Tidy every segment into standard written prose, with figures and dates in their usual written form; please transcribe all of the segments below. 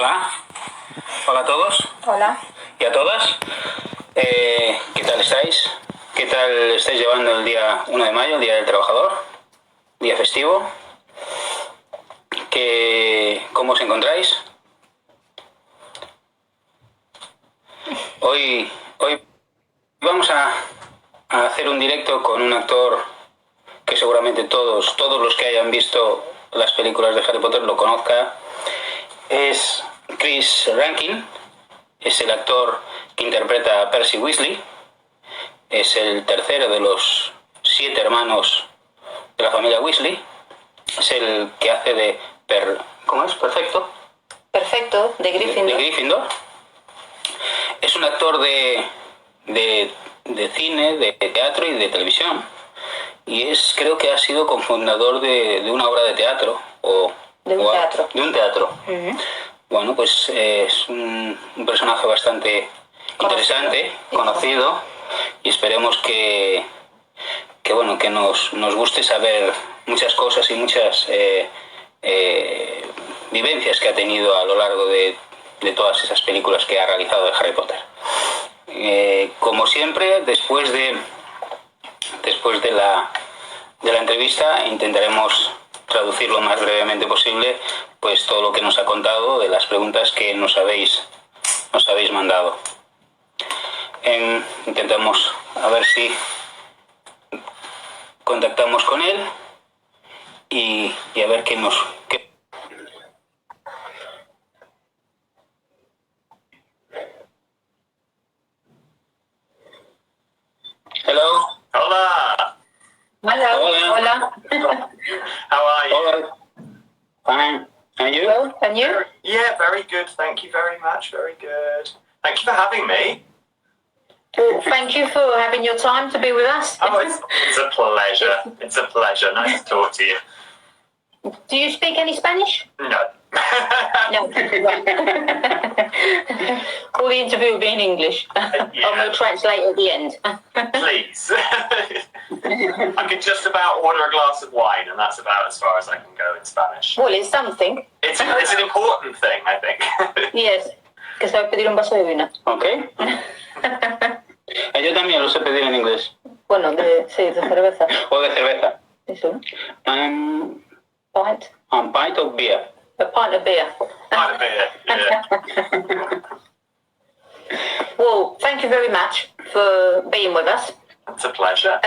Hola, hola a todos. Hola. Y a todas. ¿Qué tal estáis? ¿Qué tal estáis llevando el día 1 de mayo, el Día del Trabajador? Día festivo. ¿Cómo os encontráis? Hoy vamos a hacer un directo con un actor que seguramente todos los que hayan visto las películas de Harry Potter lo conozcan. Es Chris Rankin, es el actor que interpreta a Percy Weasley, es el tercero de los 7 hermanos de la familia Weasley, es el que hace de ¿cómo es? Perfecto, de Gryffindor. De Gryffindor. Es un actor de cine, de teatro y de televisión, y creo que ha sido cofundador de una obra de teatro de un teatro. Uh-huh. Bueno, pues es un personaje bastante interesante, conocido, y esperemos que nos guste saber muchas cosas y muchas vivencias que ha tenido a lo largo de todas esas películas que ha realizado de Harry Potter. Como siempre, después de la entrevista intentaremos traducir lo más brevemente posible pues todo lo que nos ha contado de las preguntas que nos habéis mandado. Intentamos a ver si contactamos con él y a ver qué nos... Hello. Hola. Hola. How are you? Hola. Fine. And you? Well, and you? Yeah, very good. Thank you very much. Very good. Thank you for having me. Well, thank you for having your time to be with us. Oh, it's a pleasure. It's a pleasure. Nice to talk to you. Do you speak any Spanish? No. No. All the interview will be in English. Yeah. And we'll translate at the end. Please. I can just about order a glass of wine, and that's about as far as I can go in Spanish. Well, it's something. It's an important thing, I think. Yes. Que se va a pedir un vaso de vino. Okay. Yo también lo sé pedir en inglés. Bueno, de cerveza. O de cerveza. Eso. Pint. A pint of beer. A pint of beer. Pint of beer, yeah. Well, thank you very much for being with us. It's a pleasure.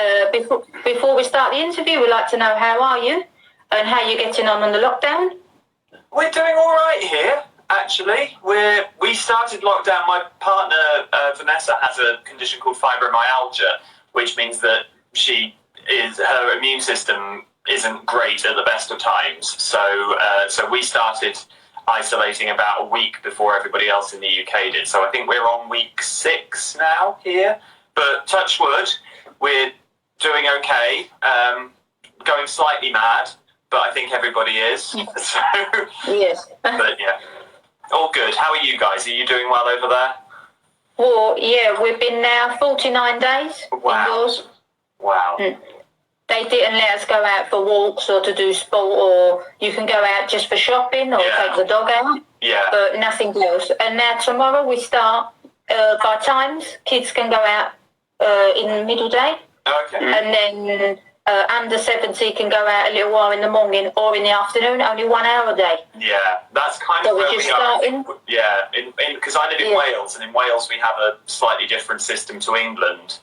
Before we start the interview, we'd like to know how are you and how you're getting on the lockdown. We're doing all right here, actually. We started lockdown. My partner, Vanessa, has a condition called fibromyalgia, which means that her immune system isn't great at the best of times. So we started isolating about a week before everybody else in the UK did. So I think we're on week 6 now here. But touch wood, we're doing okay. Going slightly mad, but I think everybody is. So, yes. But yeah, all good. How are you guys? Are you doing well over there? Well, yeah, we've been now 49 days indoors. Wow. They didn't let us go out for walks or to do sport, or you can go out just for shopping or take the dog out. Yeah. But nothing else. And now tomorrow we start by times. Kids can go out in the middle day. Okay. And then under 70 can go out a little while in the morning or in the afternoon, only 1 hour a day. Yeah, that's kind So of where we're just we are. starting. Yeah, because I live in Wales, and in Wales we have a slightly different system to England.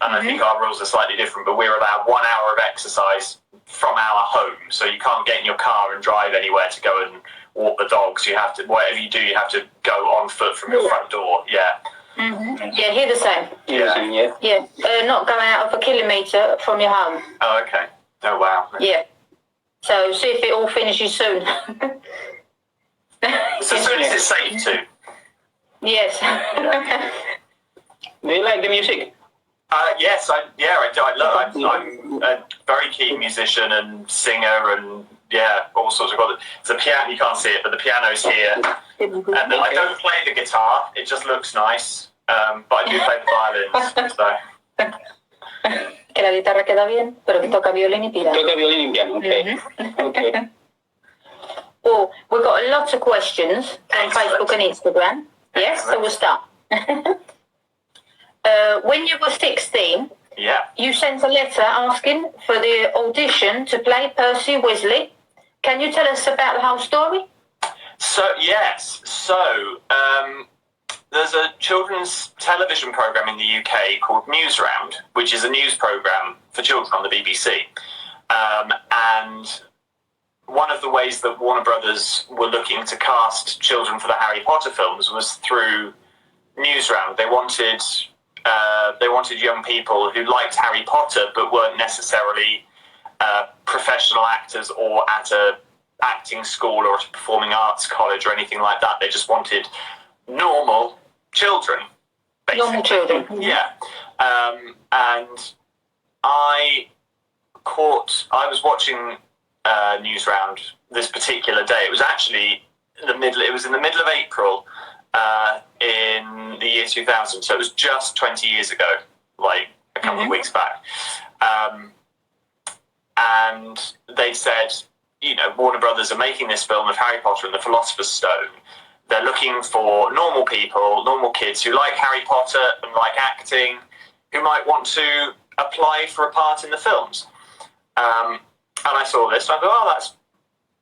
And I think our rules are slightly different, but we're allowed 1 hour of exercise from our home. So you can't get in your car and drive anywhere to go and walk the dogs. You have to, whatever you do, you have to go on foot from your front door. Yeah. Mm-hmm. Yeah, here the same. Yeah. Not go out of a kilometre from your home. Oh, okay. Oh, wow. Yeah. So see if it all finishes soon. So soon as it's safe to. Yes. Do you like the music? Yes, I love. I'm a very keen musician and singer, and all sorts of other. There's a piano. You can't see it, but the piano's here. And I don't play the guitar. It just looks nice. But I do play the violins. So. Que la guitarra queda bien, pero que toca violín y piano. Toca violín y piano, okay. Okay. Well, we've got a lot of questions on Facebook and Instagram. Yes, so we'll start. When you were 16, you sent a letter asking for the audition to play Percy Weasley. Can you tell us about the whole story? So, yes. There's a children's television programme in the UK called News Round, which is a news programme for children on the BBC. And one of the ways that Warner Brothers were looking to cast children for the Harry Potter films was through News Round. They wanted young people who liked Harry Potter but weren't necessarily professional actors or at a acting school or at a performing arts college or anything like that. They just wanted normal children, basically. Normal children. Yeah. And I was watching News Round this particular day. It was actually in the middle of April in the year 2000, so it was just 20 years ago, like a couple of weeks back. And they said, Warner Brothers are making this film of Harry Potter and the Philosopher's Stone. They're looking for normal people, normal kids who like Harry Potter and like acting, who might want to apply for a part in the films. And I saw this, and I thought, oh,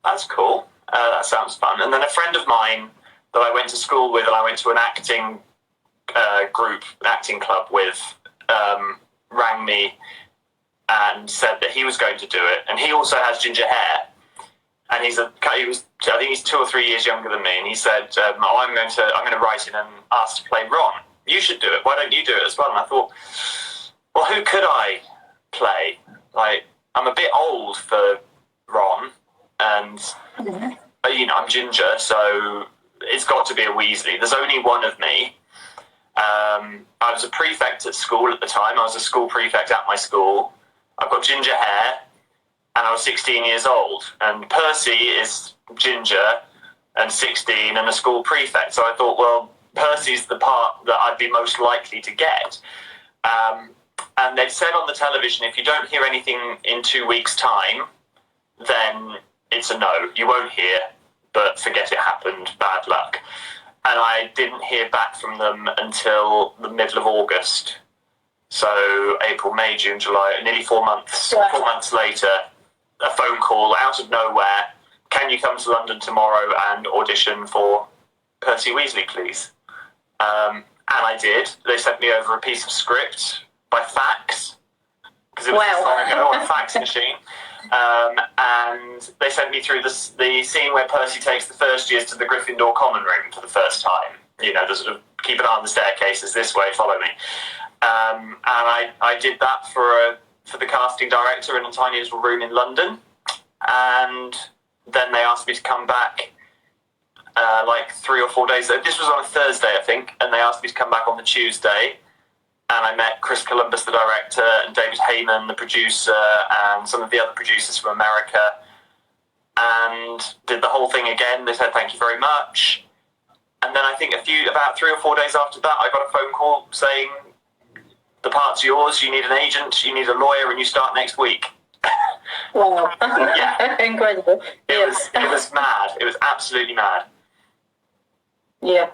that's cool. That sounds fun. And then a friend of mine that I went to school with, and I went to an acting acting club with, rang me and said that he was going to do it. And he also has ginger hair, and I think he's 2 or 3 years younger than me. And he said, I'm going to write in and ask to play Ron. You should do it. Why don't you do it as well? And I thought, well, who could I play? Like, I'm a bit old for Ron, and I'm ginger, so it's got to be a Weasley. There's only one of me. I was a prefect at school at the time. I was a school prefect at my school. I've got ginger hair, and I was 16 years old. And Percy is ginger and 16 and a school prefect. So I thought, well, Percy's the part that I'd be most likely to get. And they'd said on the television, if you don't hear anything in 2 weeks' time, then it's a no. You won't hear, but forget it happened, bad luck. And I didn't hear back from them until the middle of August. So April, May, June, July, nearly 4 months. Wow. 4 months later, a phone call out of nowhere. Can you come to London tomorrow and audition for Percy Weasley, please? And I did. They sent me over a piece of script by fax, because it was on a fax machine. And they sent me through the scene where Percy takes the first years to the Gryffindor common room for the first time. The sort of keep an eye on the staircases this way, follow me. And I did that for the casting director in a tiny little room in London. And then they asked me to come back like 3 or 4 days. This was on a Thursday, I think, and they asked me to come back on the Tuesday. And I met Chris Columbus, the director, and David Heyman, the producer, and some of the other producers from America, and did the whole thing again. They said, thank you very much. And then I think about 3 or 4 days after that, I got a phone call saying, the part's yours, you need an agent, you need a lawyer, and you start next week. Wow. Yeah. Incredible. It was mad. It was absolutely mad. Yeah.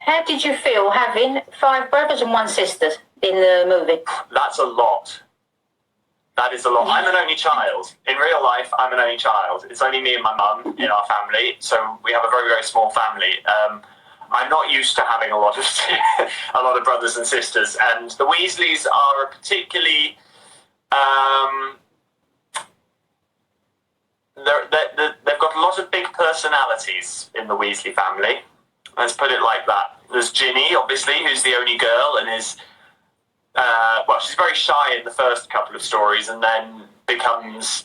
How did you feel having 5 brothers and 1 sister in the movie? That's a lot. That is a lot. I'm an only child. In real life, I'm an only child. It's only me and my mum in our family, so we have a very, very small family. I'm not used to having a lot of brothers and sisters, and the Weasleys are a particularly they've got a lot of big personalities in the Weasley family. Let's put it like that. There's Ginny, obviously, who's the only girl and is, she's very shy in the first couple of stories and then becomes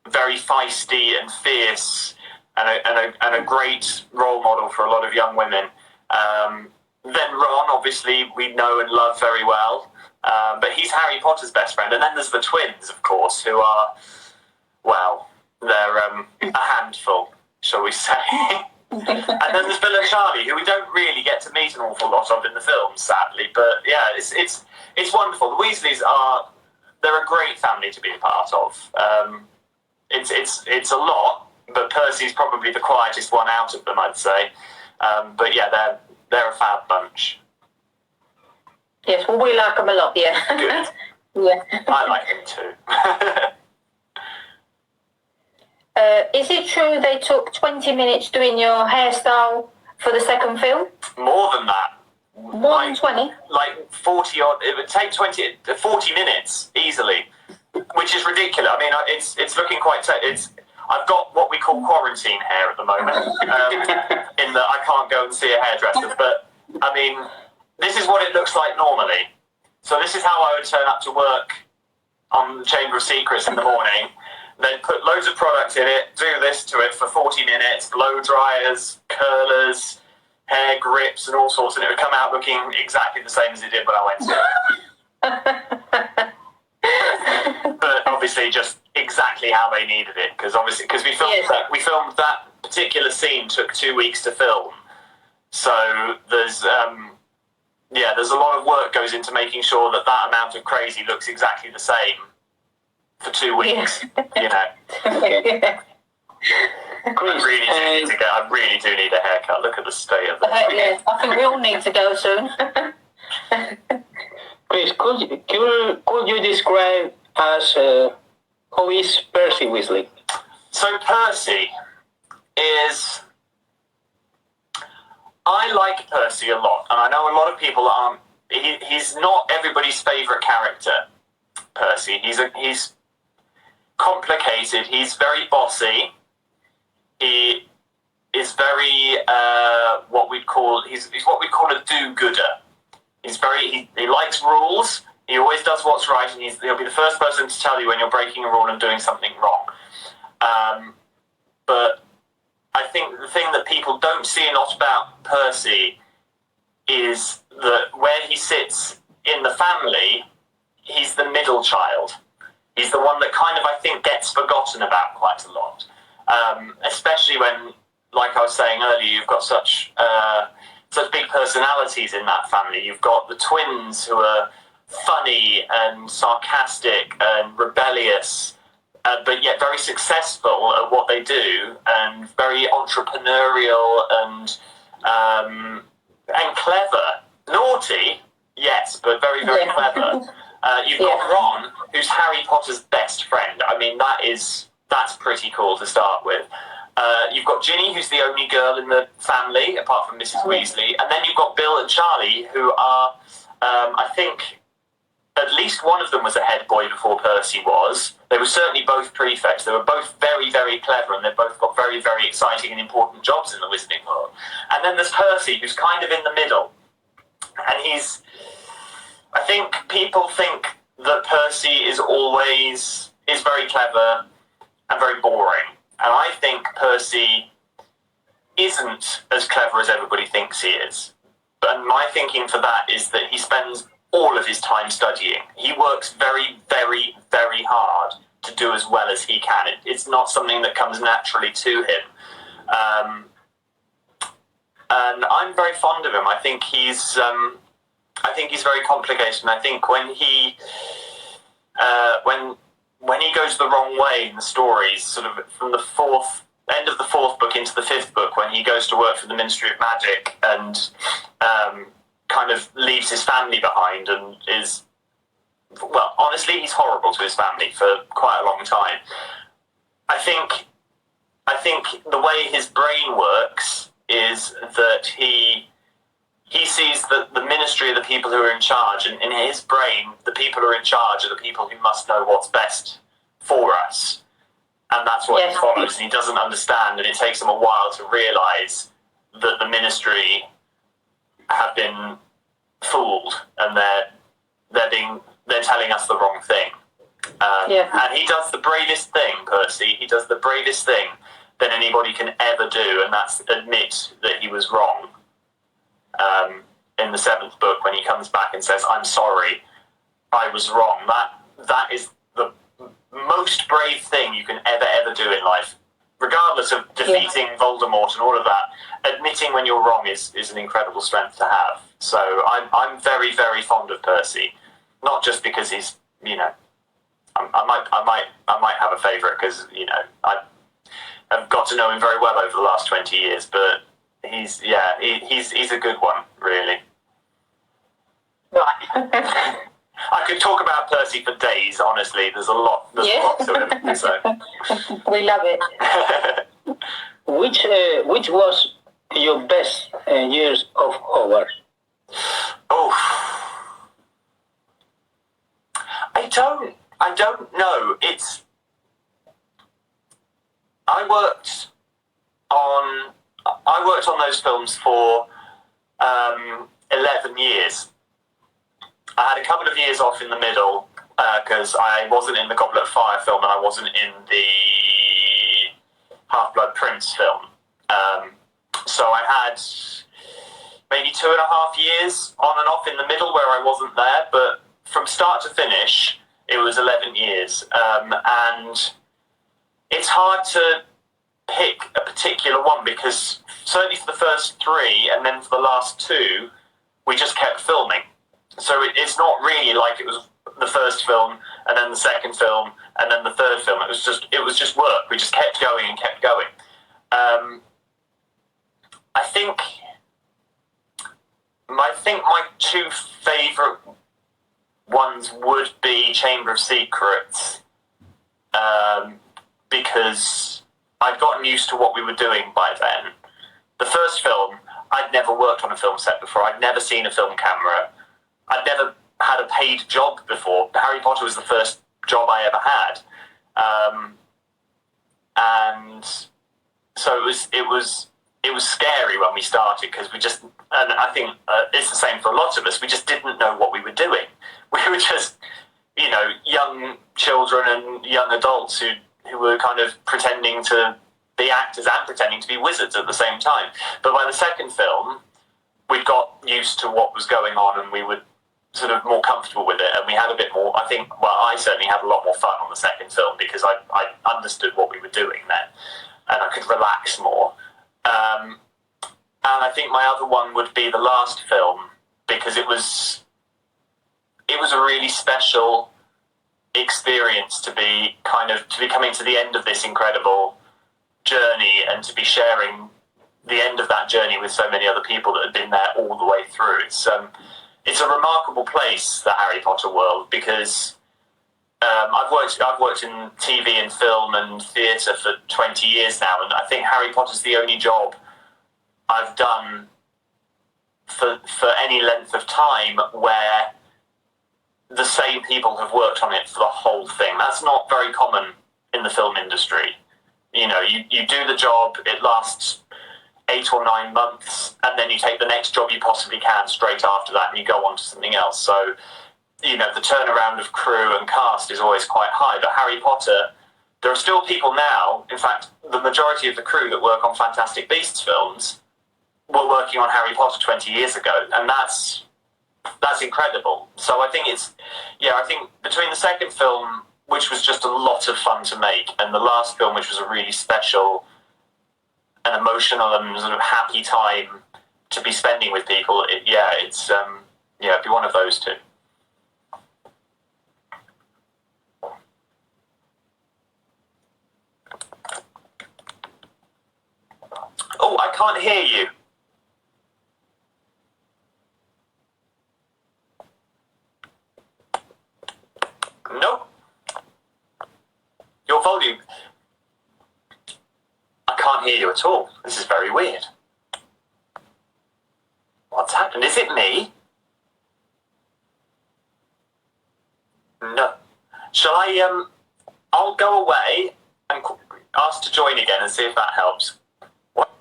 very feisty and fierce and a great role model for a lot of young women. Then Ron, obviously, we know and love very well, but he's Harry Potter's best friend. And then there's the twins, of course, who are, they're a handful, shall we say. And then there's Bill and Charlie, who we don't really get to meet an awful lot of in the films, sadly. But yeah, it's wonderful. The Weasleys are they're a great family to be a part of. It's a lot, but Percy's probably the quietest one out of them, I'd say. But yeah, they're a fab bunch. Yes, well, we like them a lot, yeah. Good. Yeah. I like them too. Is it true they took 20 minutes doing your hairstyle for the second film? More than that. More than 20? Like 40 odd. It would take 40 minutes easily, which is ridiculous. I mean, it's looking quite. I've got what we call quarantine hair at the moment, in that I can't go and see a hairdresser. But I mean, this is what it looks like normally. So this is how I would turn up to work on the Chamber of Secrets in the morning. Then put loads of product in it, do this to it for 40 minutes, blow dryers, curlers, hair grips and all sorts, and it would come out looking exactly the same as it did when I went to it. But obviously just exactly how they needed it, because we filmed that particular scene took 2 weeks to film. So there's a lot of work goes into making sure that amount of crazy looks exactly the same for 2 weeks, you know. I really do need a haircut. Look at the state of it. Yeah, I think we all need to go soon. Chris, could you describe us who is Percy Weasley? So Percy is... I like Percy a lot, and I know a lot of people aren't... He's not everybody's favourite character, Percy. He's complicated. He's very bossy. He is very he's what we call a do-gooder. He likes rules. He always does what's right, and he'll be the first person to tell you when you're breaking a rule and doing something wrong. But I think the thing that people don't see a lot about Percy is that where he sits in the family, he's the middle child. He's the one that kind of, I think, gets forgotten about quite a lot. Especially when, like I was saying earlier, you've got such big personalities in that family. You've got the twins who are funny and sarcastic and rebellious, but yet very successful at what they do, and very entrepreneurial and clever. Naughty, yes, but very, very clever. You've got Ron, who's Harry Potter's best friend. I mean, that's pretty cool to start with. You've got Ginny, who's the only girl in the family, apart from Mrs. Weasley. And then you've got Bill and Charlie, who are, I think, at least one of them was a head boy before Percy was. They were certainly both prefects. They were both very, very clever, and they've both got very, very exciting and important jobs in the Wizarding world. And then there's Percy, who's kind of in the middle. And I think people think that Percy is very clever and very boring. And I think Percy isn't as clever as everybody thinks he is. And my thinking for that is that he spends all of his time studying. He works very, very, very hard to do as well as he can. It's not something that comes naturally to him. And I'm very fond of him. I think he's very complicated. And I think when he goes the wrong way in the stories, sort of from the end of the fourth book into the fifth book, when he goes to work for the Ministry of Magic and kind of leaves his family behind and is, well, honestly, he's horrible to his family for quite a long time. I think the way his brain works is that he sees that the ministry are the people who are in charge, and in his brain, the people who are in charge are the people who must know what's best for us. And that's what he follows, and he doesn't understand, and it takes him a while to realise that the ministry have been fooled, and they're telling us the wrong thing. And he does the bravest thing, Percy. He does the bravest thing that anybody can ever do, and that's admit that he was wrong. In the seventh book, when he comes back and says, "I'm sorry, I was wrong," that is the most brave thing you can ever do in life, regardless of defeating Voldemort and all of that. Admitting when you're wrong is an incredible strength to have. So I'm very, very fond of Percy, not just because he's I might have a favourite because I've got to know him very well over the last 20 years. But he's a good one, really. Right. I could talk about Percy for days. Honestly, there's a lot to him. So. We love it. Which was your best years of Hogwarts? Oh, I don't know. I worked on those films for 11 years. I had a couple of years off in the middle because I wasn't in the Goblet of Fire film and I wasn't in the Half-Blood Prince film. So I had maybe 2.5 years on and off in the middle where I wasn't there, but from start to finish, it was 11 years. And it's hard to pick a particular one because certainly for the first 3 and then for the last 2, we just kept filming. So it's not really like it was the first film and then the second film and then the third film. It was just work. We just kept going and kept going. I think my 2 favourite ones would be Chamber of Secrets, because I'd gotten used to what we were doing by then. The first film, I'd never worked on a film set before. I'd never seen a film camera. I'd never had a paid job before. Harry Potter was the first job I ever had. And so it was scary when we started because and I think it's the same for a lot of us, we just didn't know what we were doing. We were just, young children and young adults who were kind of pretending to be actors and pretending to be wizards at the same time. But by the second film, we'd got used to what was going on and we were sort of more comfortable with it, and we had a bit more, I certainly had a lot more fun on the second film because I understood what we were doing then and I could relax more. And I think my other one would be the last film because it was a really special experience to be coming to the end of this incredible journey and to be sharing the end of that journey with so many other people that had been there all the way through. It's a remarkable place, the Harry Potter world, because I've worked in TV and film and theatre for 20 years now, and I think Harry Potter's the only job I've done for any length of time where the same people have worked on it for the whole thing. That's not very common in the film industry. You do the job, it lasts 8 or 9 months, and then you take the next job you possibly can straight after that and you go on to something else. So, the turnaround of crew and cast is always quite high. But Harry Potter, there are still people now, in fact, the majority of the crew that work on Fantastic Beasts films were working on Harry Potter 20 years ago, and that's incredible. So I think I think between the second film, which was just a lot of fun to make, and the last film, which was a really special and emotional and sort of happy time to be spending with people, it'd be one of those 2. Oh, I can't hear you. Nope. Your volume. I can't hear you at all. This is very weird. What's happened? Is it me? No. Shall I, I'll go away and ask to join again and see if that helps. What?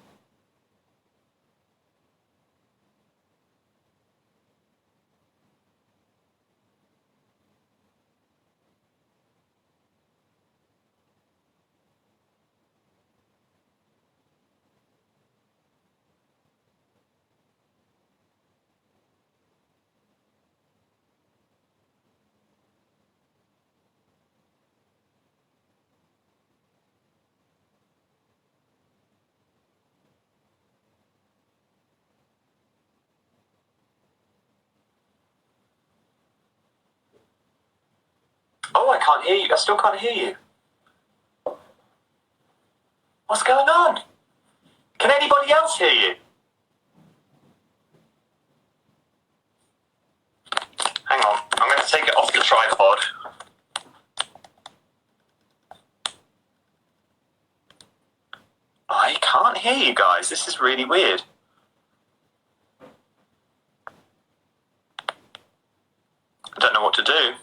can't hear you. I still can't hear you. What's going on? Can anybody else hear you? Hang on, I'm going to take it off the tripod. I can't hear you guys. This is really weird. I don't know what to do.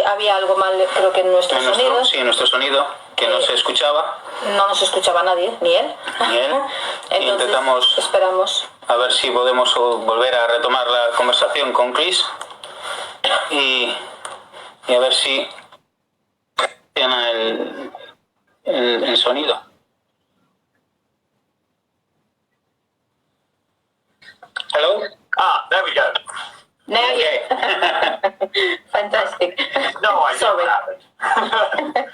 Había algo mal, creo que en nuestro sonido. Sí, en nuestro sonido, que no se escuchaba. No nos escuchaba nadie, ni él. Ni él. Entonces, esperamos. A ver si podemos volver a retomar la conversación con Chris. Y a ver si funciona el sonido. Hello? There we go. Now Okay. Fantastic. No idea Sorry. what happened.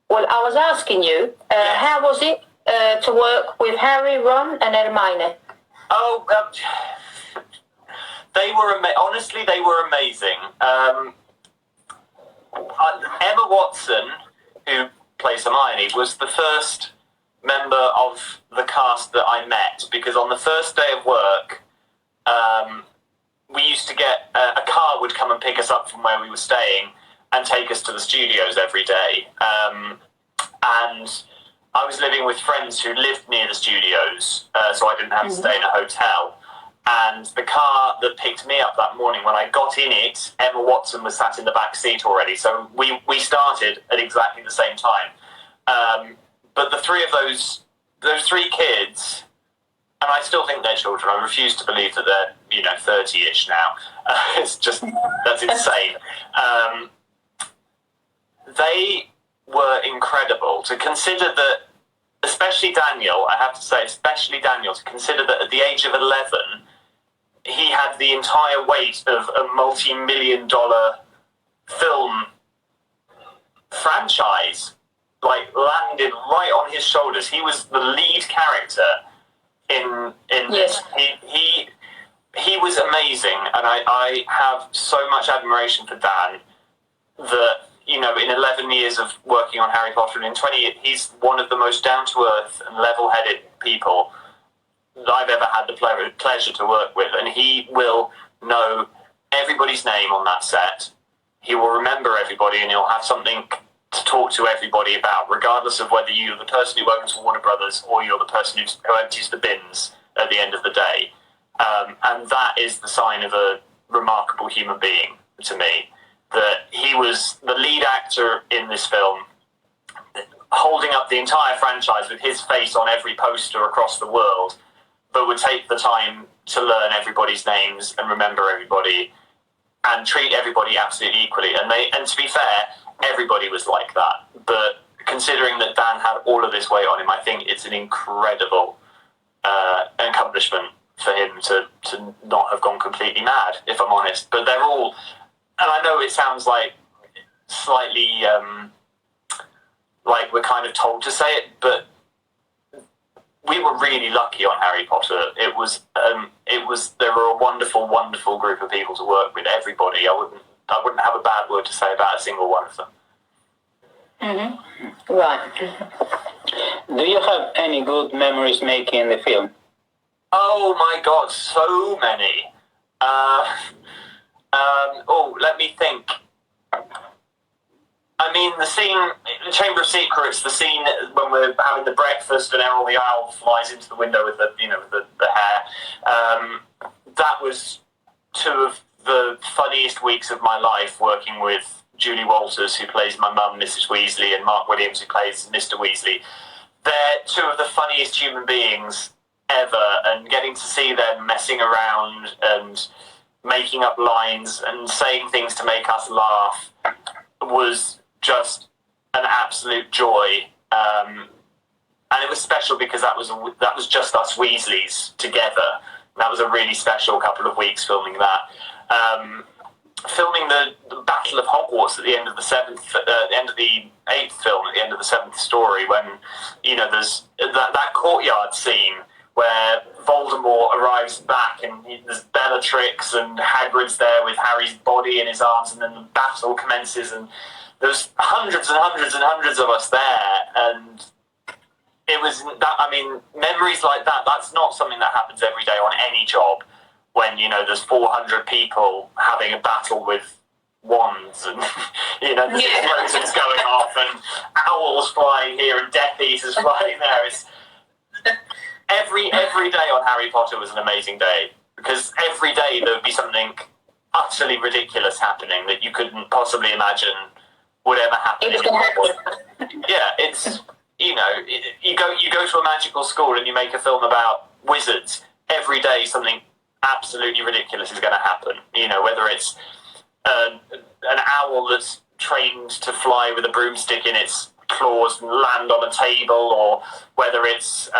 Well, I was asking you, how was it to work with Harry, Ron, and Hermione? Oh, they were honestly, they were amazing. Emma Watson, who plays Hermione, was the first member of the cast that I met, because on the first day of work, we used to get a car would come and pick us up from where we were staying and take us to the studios every day. And I was living with friends who lived near the studios, so I didn't have to stay in a hotel. And the car that picked me up that morning, when I got in it, Emma Watson was sat in the back seat already. So we started at exactly the same time. But the three of those three kids, and I still think they're children. I refuse to believe that they're 30-ish now. It's just, that's insane. They were incredible. To consider that, especially Daniel, I have to say, especially Daniel, to consider that at the age of 11, he had the entire weight of a multi-million-dollar film franchise landed right on his shoulders. He was the lead character in this. He was amazing, and I have so much admiration for Dan that, in 11 years of working on Harry Potter, and in 20, he's one of the most down-to-earth and level-headed people that I've ever had the pleasure to work with, and he will know everybody's name on that set. He will remember everybody, and he'll have something to talk to everybody about, regardless of whether you're the person who owns Warner Brothers or you're the person who empties the bins at the end of the day. And that is the sign of a remarkable human being to me, that he was the lead actor in this film, holding up the entire franchise with his face on every poster across the world, but would take the time to learn everybody's names and remember everybody and treat everybody absolutely equally. And to be fair, everybody was like that. But considering that Dan had all of this weight on him, I think it's an incredible accomplishment for him to not have gone completely mad, if I'm honest. But they're all, and I know it sounds like slightly like we're kind of told to say it, but we were really lucky on Harry Potter. It was there were a wonderful, wonderful group of people to work with. Everybody, I wouldn't have a bad word to say about a single one of them. Mm-hmm. Right. Do you have any good memories making the film? Oh my God, so many. Let me think. I mean, the scene, the Chamber of Secrets, the scene when we're having the breakfast and Errol the Owl flies into the window with the hair. That was two of the funniest weeks of my life, working with Julie Walters, who plays my mum, Mrs. Weasley, and Mark Williams, who plays Mr. Weasley. They're two of the funniest human beings ever, and getting to see them messing around and making up lines and saying things to make us laugh was just an absolute joy. And it was special because that was just us Weasleys together. That was a really special couple of weeks filming that. Filming the Battle of Hogwarts at the end of the end of the 8th film, at the end of the 7th story, when there's that courtyard scene where Voldemort arrives back and Hagrid's there with Harry's body in his arms, and then the battle commences, and there's hundreds and hundreds and hundreds of us there, and it was that. I mean, memories like that. That's not something that happens every day on any job. When there's 400 people having a battle with wands, and there's explosions going off, and owls flying here, and Death Eaters flying there. It's every day on Harry Potter was an amazing day, because every day there would be something utterly ridiculous happening that you couldn't possibly imagine would ever happen. Yeah, it's you go to a magical school and you make a film about wizards. Every day something absolutely ridiculous is going to happen. Whether it's an owl that's trained to fly with a broomstick in its claws and land on a table, or whether it's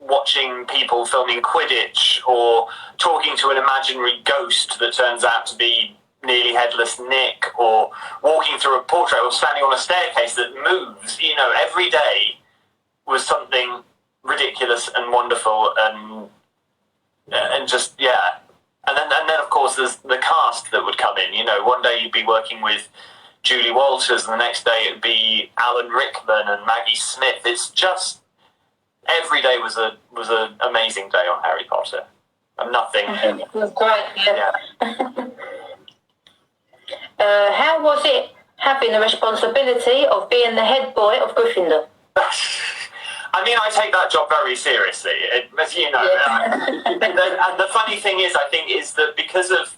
watching people filming Quidditch, or talking to an imaginary ghost that turns out to be nearly headless Nick, or walking through a portrait, or standing on a staircase that moves. Every day was something ridiculous and wonderful, and just and then of course there's the cast that would come in. One day you'd be working with Julie Walters, and the next day it'd be Alan Rickman and Maggie Smith. It's just every day was an amazing day on Harry Potter, and nothing. It was great. Yeah. How was it having the responsibility of being the head boy of Gryffindor? I mean, I take that job very seriously, as you know. And the funny thing is, I think, is that because of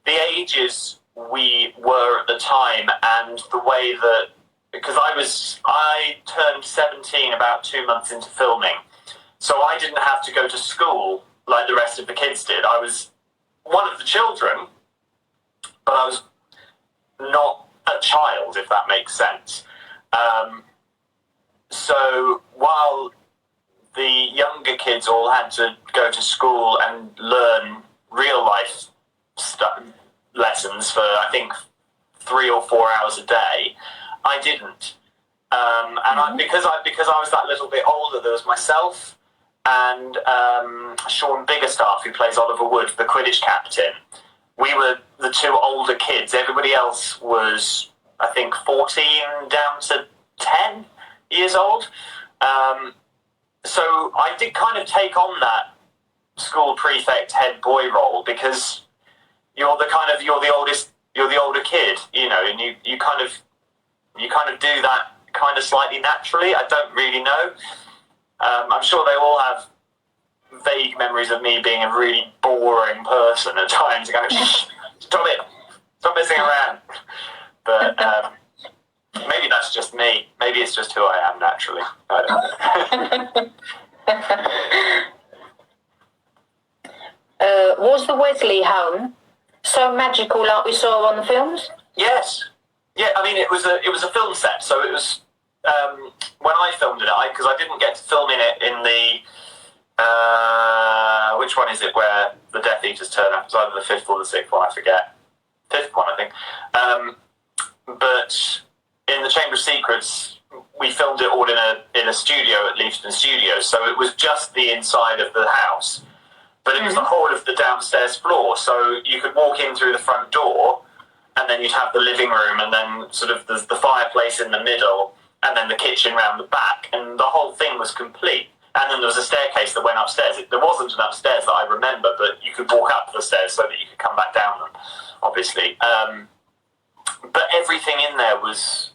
the ages we were at the time, and the way that, because I turned 17 about 2 months into filming, so I didn't have to go to school like the rest of the kids did. I was one of the children, but I was not a child, if that makes sense. So while the younger kids all had to go to school and learn real life lessons for, I think, 3 or 4 hours a day, I didn't. Because I was that little bit older, there was myself and Sean Biggerstaff, who plays Oliver Wood, the Quidditch captain. We were the 2 older kids. Everybody else was, I think, 14 down to 10 years old. So I did kind of take on that school prefect head boy role, because you're the older kid, and you kind of do that kind of slightly naturally. I don't really know. I'm sure they all have vague memories of me being a really boring person at times, going, stop messing around. But maybe that's just me. Maybe it's just who I am naturally. I don't know. Was the Weasley home so magical like we saw on the films? Yes. Yeah, I mean, it was a film set, so it was, when I filmed it, because I didn't get to film in it in the, which one is it where the Death Eaters turn up? It's either the 5th or the 6th one, I forget. 5th one, I think. But in the Chamber of Secrets, we filmed it all in a studio at Leavesden Studios, so it was just the inside of the house, but it was the whole of the downstairs floor, so you could walk in through the front door, and then you'd have the living room, and then sort of the fireplace in the middle, and then the kitchen round the back, and the whole thing was complete. And then there was a staircase that went upstairs. There wasn't an upstairs that I remember, but you could walk up the stairs so that you could come back down them, obviously. But everything in there was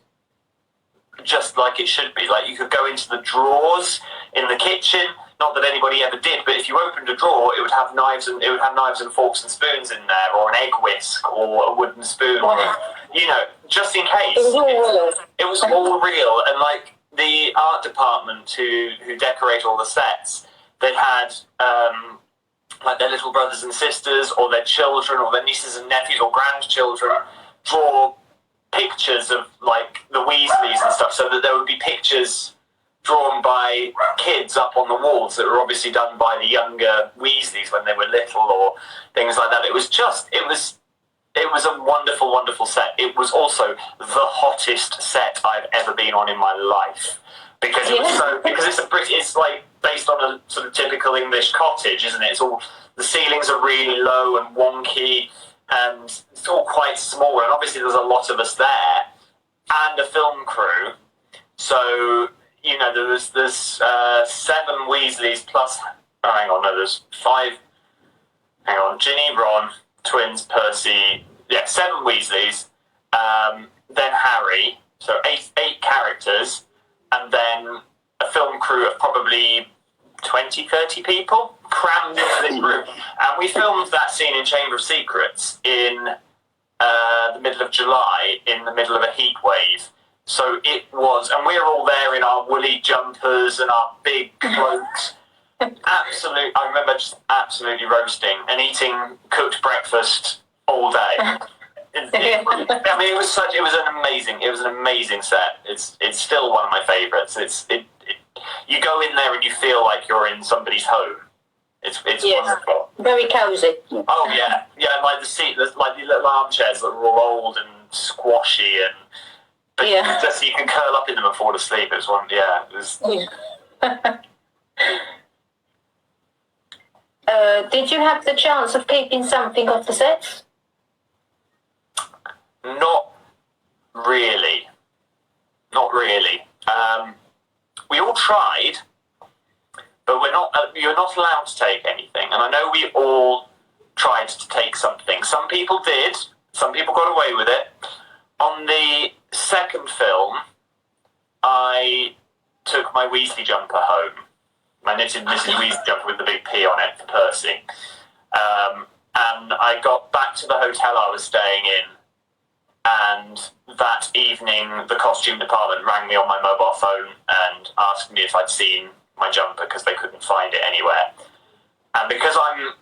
just like it should be. Like, you could go into the drawers in the kitchen. Not that anybody ever did, but if you opened a drawer, it would have knives and forks and spoons in there, or an egg whisk, or a wooden spoon, or, just in case. It was all real, and like the art department who decorate all the sets, they had like their little brothers and sisters, or their children, or their nieces and nephews, or grandchildren draw pictures of like the Weasleys and stuff, so that there would be pictures drawn by kids up on the walls that were obviously done by the younger Weasleys when they were little, or things like that. It was a wonderful, wonderful set. It was also the hottest set I've ever been on in my life, because it's like based on a sort of typical English cottage, isn't it? It's all, the ceilings are really low and wonky, and it's all quite small, and obviously there's a lot of us there, and a film crew. So, you know, there's 7 Weasleys plus, there's 5, Ginny, Ron, twins, Percy, 7 Weasleys, then Harry, so 8 characters, and then a film crew of probably 20, 30 people crammed into this room. And we filmed that scene in Chamber of Secrets in the middle of July, in the middle of a heat wave. So it was, and we were all there in our woolly jumpers and our big cloaks. I remember just absolutely roasting and eating cooked breakfast all day. It was an amazing set. It's still one of my favourites. You go in there and you feel like you're in somebody's home. It's wonderful. Very cosy. Oh yeah, like the seat, like the little armchairs that are all old and squashy, but just you can curl up in them and fall asleep. It was one. Yeah, it was. Did you have the chance of keeping something of the sets? Not really. We all tried, but you're not allowed to take anything. And I know we all tried to take something. Some people did. Some people got away with it. On the second film, I took my Weasley jumper home. My knitted Mrs. Weasley jumper with the big P on it for Percy. And I got back to the hotel I was staying in, and that evening the costume department rang me on my mobile phone and asked me if I'd seen my jumper because they couldn't find it anywhere. And because I'm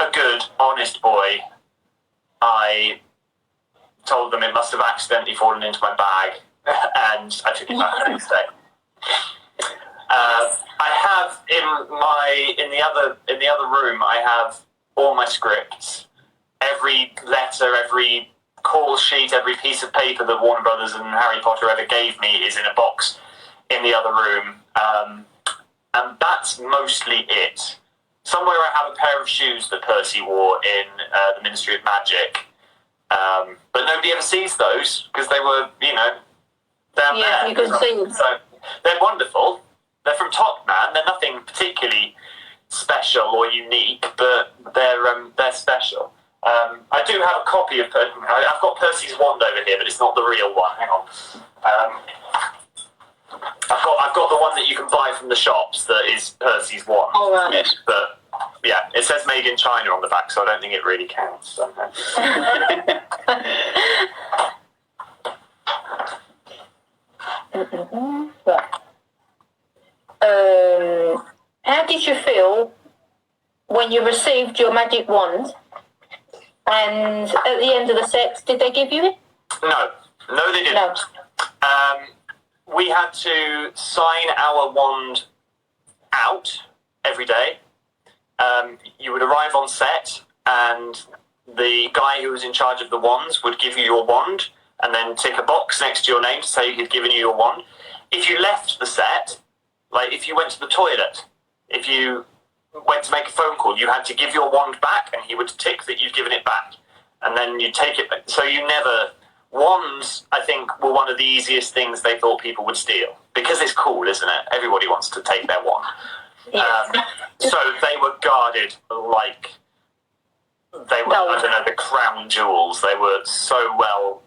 a good, honest boy, I told them it must have accidentally fallen into my bag, and I took it back the next day. I have in the other room, I have all my scripts, every letter, every call sheet, every piece of paper that Warner Brothers and Harry Potter ever gave me is in a box in the other room, and that's mostly it. Somewhere I have a pair of shoes that Percy wore in the Ministry of Magic, but nobody ever sees those because they were, down there. Yeah, you can see them. So they're wonderful. They're from Top Man. They're nothing particularly special or unique, but they're special. I do have a copy of I've got Percy's wand over here, but it's not the real one. Hang on. I've got the one that you can buy from the shops that is Percy's wand. All right. Yes. But yeah, it says made in China on the back, so I don't think it really counts. So. How did you feel when you received your magic wand? And at the end of the set, did they give you it? No, they didn't. No. We had to sign our wand out every day. You would arrive on set, and the guy who was in charge of the wands would give you your wand, and then tick a box next to your name to say he'd given you your wand. If you left the set, like if you went to the toilet, if you went to make a phone call, you had to give your wand back, and he would tick that you'd given it back, and then you'd take it back. So wands, I think, were one of the easiest things they thought people would steal, because it's cool, isn't it? Everybody wants to take their wand. So they were guarded like they were, I don't know, the crown jewels. They were so well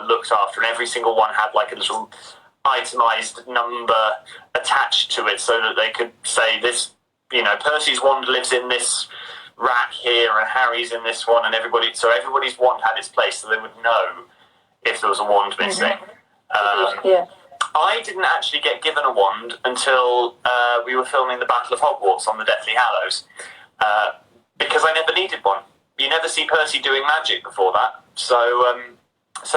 looked after, and every single one had like a little itemized number attached to it so that they could say this, Percy's wand lives in this rack here, and Harry's in this one, and everybody's wand had its place, so they would know if there was a wand missing. I didn't actually get given a wand until we were filming the Battle of Hogwarts on the Deathly Hallows, because I never needed one. You never see Percy doing magic before that, so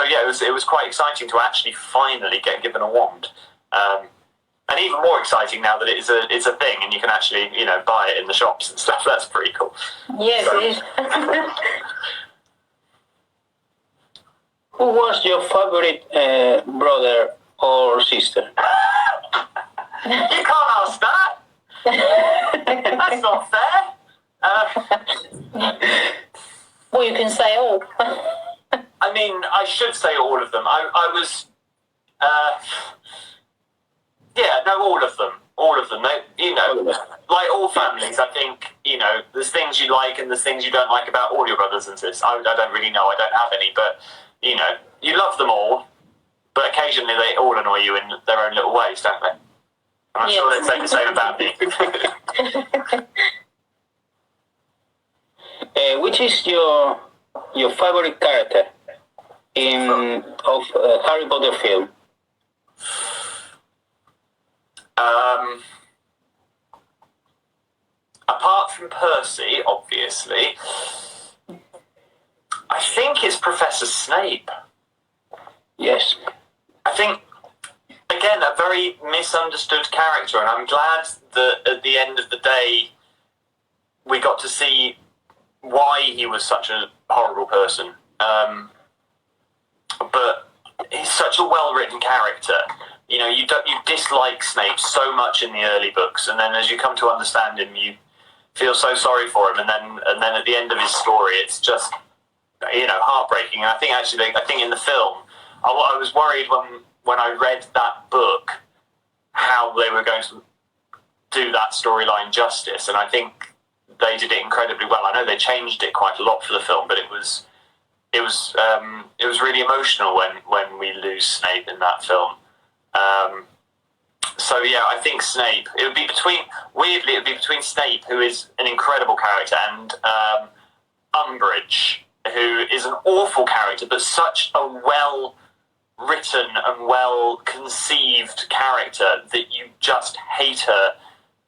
yeah, it was quite exciting to actually finally get given a wand, and even more exciting now that it's a thing and you can actually buy it in the shops and stuff. That's pretty cool. Yes, it is. Who was your favorite brother or sister? You can't ask that. That's not fair. Well, you can say all. I mean, I should say all of them. I was... all of them. All of them. They, like all families, I think, there's things you like and there's things you don't like about all your brothers and sisters. I don't really know. I don't have any, but, you love them all, but occasionally they all annoy you in their own little ways, don't they? And I'm sure they'd say the same about me. Which is your favorite character of Harry Potter film? Apart from Percy, obviously, I think it's Professor Snape. Yes. I think, again, a very misunderstood character, and I'm glad that at the end of the day we got to see why he was such a horrible person. But he's such a well-written character. You dislike Snape so much in the early books, and then as you come to understand him, you feel so sorry for him, and then at the end of his story, it's just heartbreaking. And I think in the film, I was worried when I read that book how they were going to do that storyline justice, and I think they did it incredibly well. I know they changed it quite a lot for the film, but it was really emotional when we lose Snape in that film. So yeah, I think Snape. It would be between Snape, who is an incredible character, and Umbridge, who is an awful character, but such a well-written and well-conceived character that you just hate her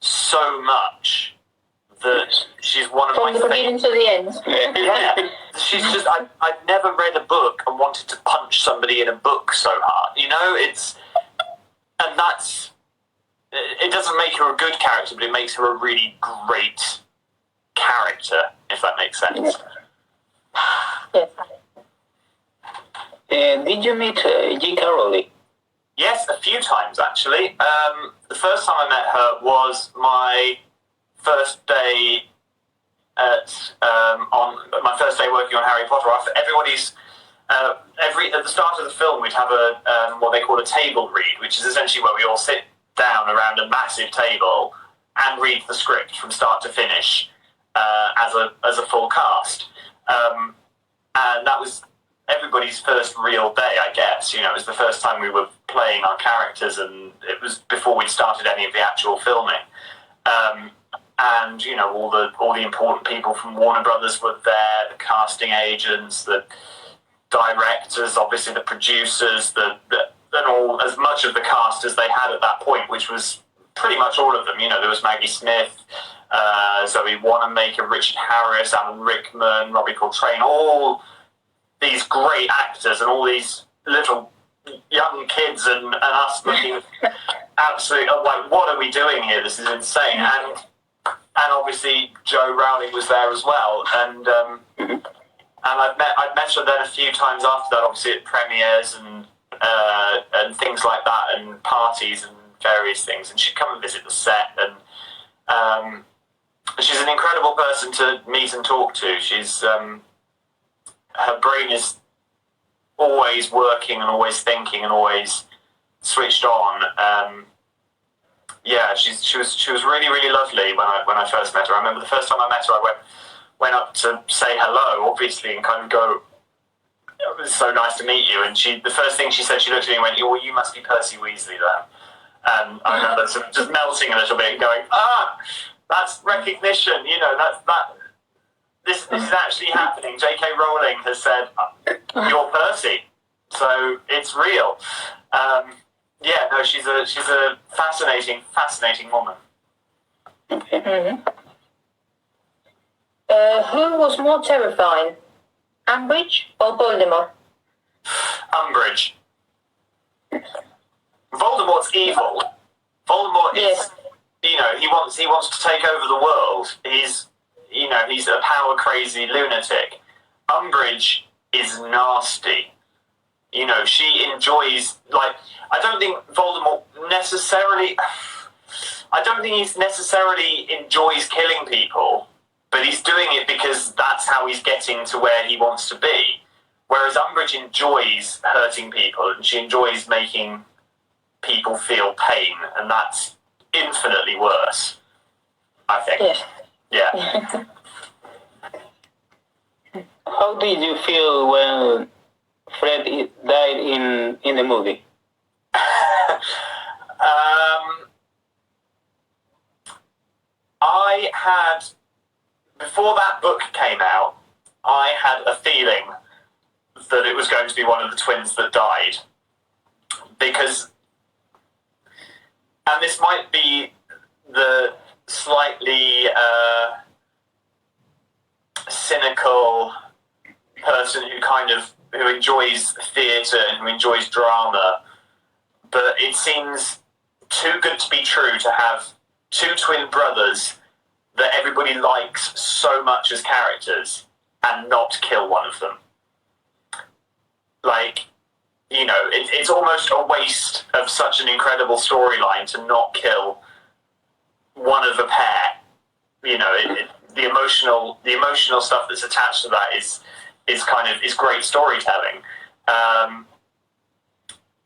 so much that she's one of my From the beginning to the end. Yeah, she's just. I've never read a book and wanted to punch somebody in a book so hard. And that's. It doesn't make her a good character, but it makes her a really great character, if that makes sense. Yes. Did you meet J.K. Rowling? Yes, a few times actually. The first time I met her was my first day on my first day working on Harry Potter. Everybody's at the start of the film, we'd have a what they call a table read, which is essentially where we all sit down around a massive table and read the script from start to finish as a full cast. And that was everybody's first real day, I guess. It was the first time we were playing our characters, and it was before we'd started any of the actual filming. And all the important people from Warner Brothers were there, the casting agents, the directors, obviously the producers, and all as much of the cast as they had at that point, which was pretty much all of them. There was Maggie Smith, Zoe Wanamaker, Richard Harris, Alan Rickman, Robbie Coltrane, all these great actors, and all these little young kids and us looking absolutely like, what are we doing here? This is insane. And obviously Joe Rowling was there as well, and I'd met her then a few times after that, obviously at premieres and things like that, and parties and various things, and she'd come and visit the set, and she's an incredible person to meet and talk to. She's her brain is always working and always thinking and always switched on. She was really, really lovely when I first met her. I remember the first time I met her, I went up to say hello, obviously, and kind of go, "It was so nice to meet you." And the first thing she said, she looked at me and went, "Well, you must be Percy Weasley then." And I remember sort of just melting a little bit and going, that's recognition. This is actually happening. J.K. Rowling has said, "You're Percy," so it's real. She's a fascinating woman. Mm-hmm. Who was more terrifying, Umbridge or Voldemort? Umbridge. Voldemort's evil. Voldemort is, he wants to take over the world. He's a power crazy lunatic. Umbridge is nasty. She enjoys, I don't think Voldemort necessarily, I don't think he necessarily enjoys killing people, but he's doing it because that's how he's getting to where he wants to be. Whereas Umbridge enjoys hurting people, and she enjoys making people feel pain, and that's infinitely worse, I think. Yes. Yeah. How did you feel when Fred died in the movie? I had, before that book came out, I had a feeling that it was going to be one of the twins that died. Because, and this might be the slightly cynical person who enjoys theatre and who enjoys drama, but it seems too good to be true to have two twin brothers that everybody likes so much as characters and not kill one of them. Like, you know, it's almost a waste of such an incredible storyline to not kill one of the pair. You know, the emotional stuff that's attached to that is great storytelling.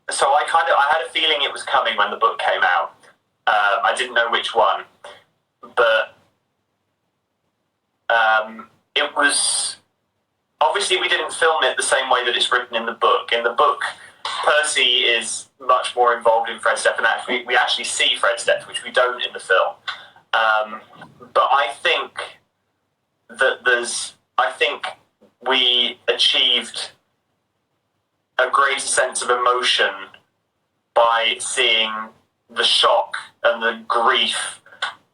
So I had a feeling it was coming when the book came out. I didn't know which one, but it was, obviously we didn't film it the same way that it's written in the book. In the book, Percy is much more involved in Fred's death, and actually we actually see Fred's death, which we don't in the film. But I think that we achieved a greater sense of emotion by seeing the shock and the grief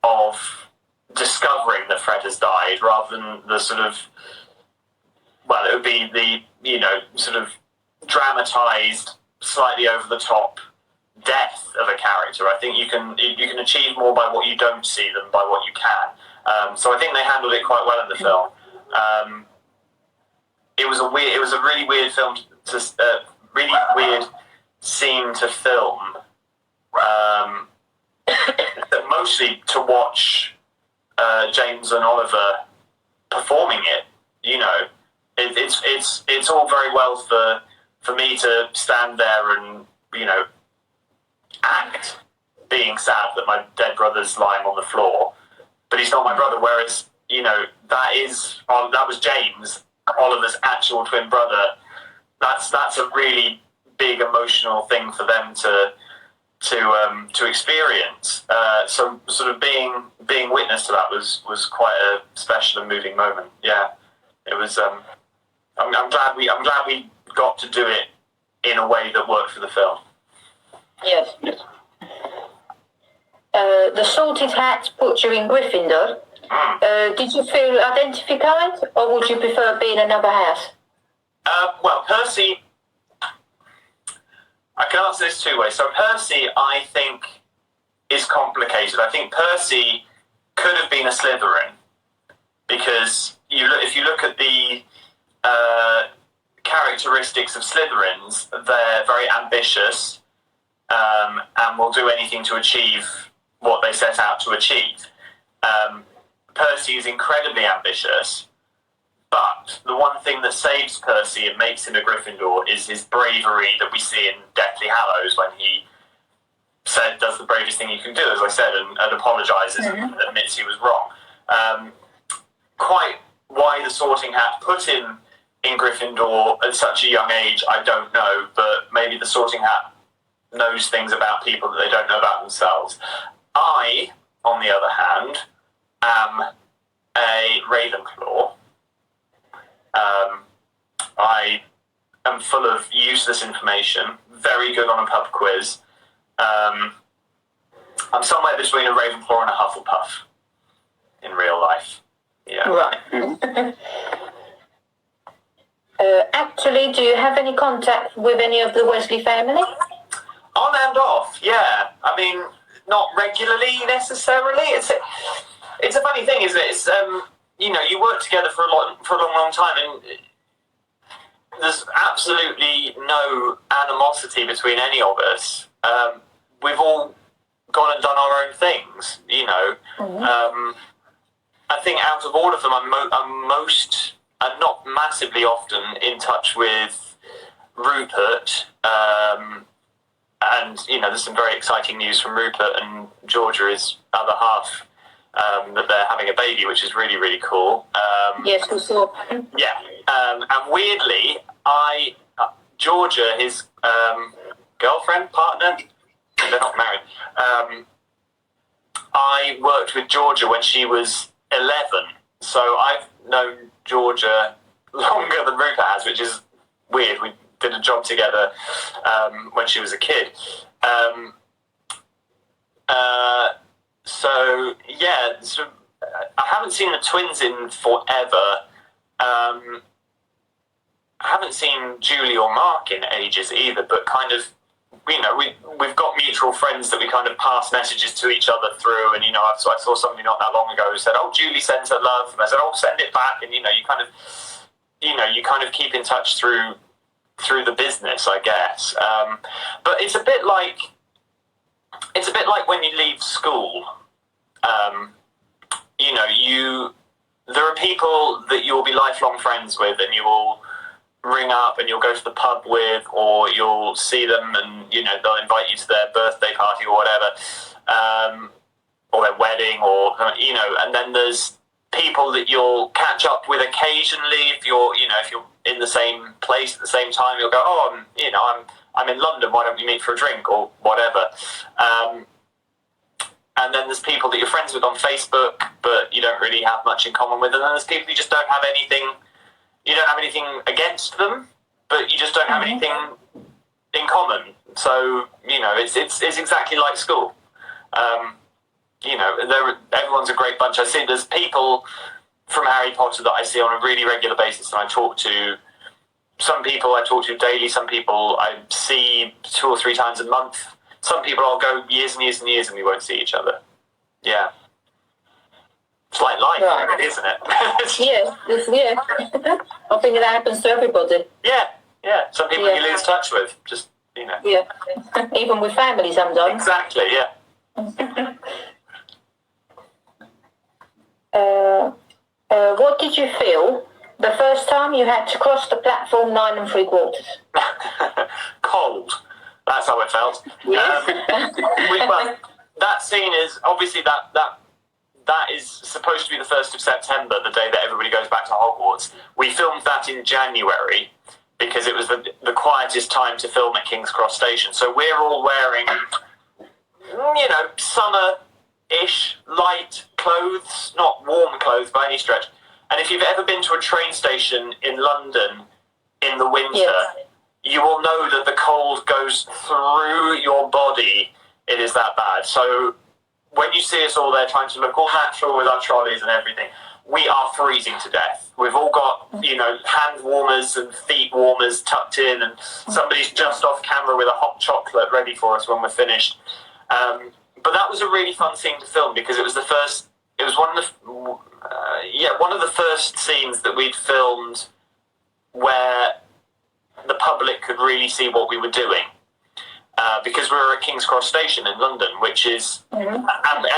of discovering that Fred has died, rather than the sort of, well, it would be the, you know, sort of dramatised, slightly over the top death of a character. I think you can achieve more by what you don't see than by what you can. So I think they handled it quite well in the film. It was a really weird film really weird scene to film. Mostly to watch James and Oliver performing it. You know, it's all very well for me to stand there and, you know, act being sad that my dead brother's lying on the floor, but he's not my brother. Whereas, you know, that was James, Oliver's actual twin brother. That's a really big emotional thing for them to experience. So sort of being witness to that was quite a special and moving moment. Yeah, it was. I'm glad we got to do it in a way that worked for the film. Yes. The Salted Hat put you in Gryffindor. Did you feel identified, or would you prefer being another house? Well, Percy, I can answer this two ways. So Percy, I think, is complicated. I think Percy could have been a Slytherin, because if you look at the characteristics of Slytherins, they're very ambitious and will do anything to achieve what they set out to achieve. Percy is incredibly ambitious, but the one thing that saves Percy and makes him a Gryffindor is his bravery that we see in Deathly Hallows, when he does the bravest thing he can do, as I said, and apologises and admits he was wrong. Quite why the Sorting Hat put him in Gryffindor at such a young age, I don't know, but maybe the Sorting Hat knows things about people that they don't know about themselves. I, on the other hand, am a Ravenclaw. I am full of useless information, very good on a pub quiz. I'm somewhere between a Ravenclaw and a Hufflepuff in real life. Yeah. Right. Actually, do you have any contact with any of the Weasley family? On and off, yeah. I mean, not regularly necessarily. It's a funny thing, isn't it? It's you know, you work together for a long time, and there's absolutely no animosity between any of us. We've all gone and done our own things, you know. I think out of all of them, I'm most, and not massively often, in touch with Rupert. And, you know, there's some very exciting news from Rupert and Georgia, his other half, that they're having a baby, which is really, really cool. Yes, we saw. Yeah. And weirdly, Georgia, his girlfriend, partner, they're not married, I worked with Georgia when she was 11, so I've known Georgia longer than Rupert has, which is weird. We did a job together when she was a kid. So yeah, I haven't seen the twins in forever. I haven't seen Julie or Mark in ages either, but kind of, you know, we've got mutual friends that we kind of pass messages to each other through, and, you know, I saw somebody not that long ago who said, "Oh, Julie sends her love," and I said, "Oh, send it back," and, you know, you kind of keep in touch through the business, I guess. But it's a bit like when you leave school. You know, there are people that you'll be lifelong friends with, and you will ring up and you'll go to the pub with, or you'll see them and, you know, they'll invite you to their birthday party or whatever, or their wedding, or, you know, and then there's people that you'll catch up with occasionally. If you're in the same place at the same time, you'll go, "Oh, I'm in London, why don't we meet for a drink," or whatever. And then there's people that you're friends with on Facebook, but you don't really have much in common with. And then there's people you just don't have anything. You don't have anything against them, but you just don't have anything in common. So, you know, it's exactly like school. You know, everyone's a great bunch. I see there's people from Harry Potter that I see on a really regular basis, and I talk to. Some people I talk to daily. Some people I see 2 or 3 times a month. Some people I'll go years and years and years and we won't see each other. Yeah. It's like life, right, isn't it? Yeah. I think that happens to everybody. Yeah. Some people you lose touch with, just, you know. Yeah. Even with family sometimes. Exactly, yeah. What did you feel the first time you had to cross the platform 9 3/4? Cold. That's how it felt. Yes. Well, that scene is obviously that is supposed to be the 1st of September, the day that everybody goes back to Hogwarts. We filmed that in January because it was the quietest time to film at King's Cross Station. So we're all wearing, you know, summer-ish light clothes, not warm clothes by any stretch. And if you've ever been to a train station in London in the winter, you will know that the cold goes through your body. It is that bad. So when you see us all there trying to look all natural with our trolleys and everything, we are freezing to death. We've all got, you know, hand warmers and feet warmers tucked in, and somebody's just off camera with a hot chocolate ready for us when we're finished. But that was a really fun scene to film because it was one of the first scenes that we'd filmed where the public could really see what we were doing. Because we were at King's Cross Station in London, which is, and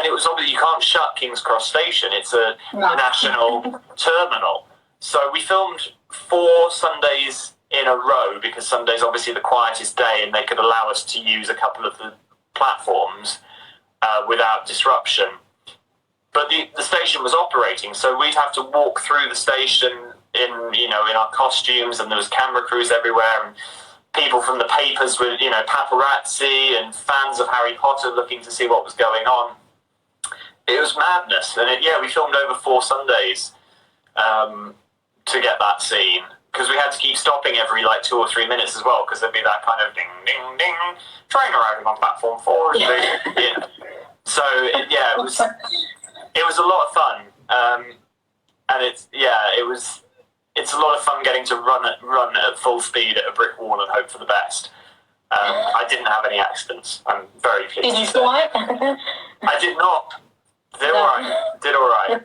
it was obviously, you can't shut King's Cross Station, it's a national terminal. So we filmed 4 Sundays in a row, because Sunday's obviously the quietest day, and they could allow us to use a couple of the platforms without disruption. But the station was operating, so we'd have to walk through the station in our costumes, and there was camera crews everywhere, and people from the papers with, you know, paparazzi and fans of Harry Potter looking to see what was going on. It was madness. And we filmed over 4 Sundays to get that scene, because we had to keep stopping every 2 or 3 minutes as well, because there'd be that kind of ding, ding, ding, train arriving on platform 4. So, it was a lot of fun. And it's a lot of fun getting to run at full speed at a brick wall and hope for the best. I didn't have any accidents. I'm very pleased. Did you fly? I did not. Did all right.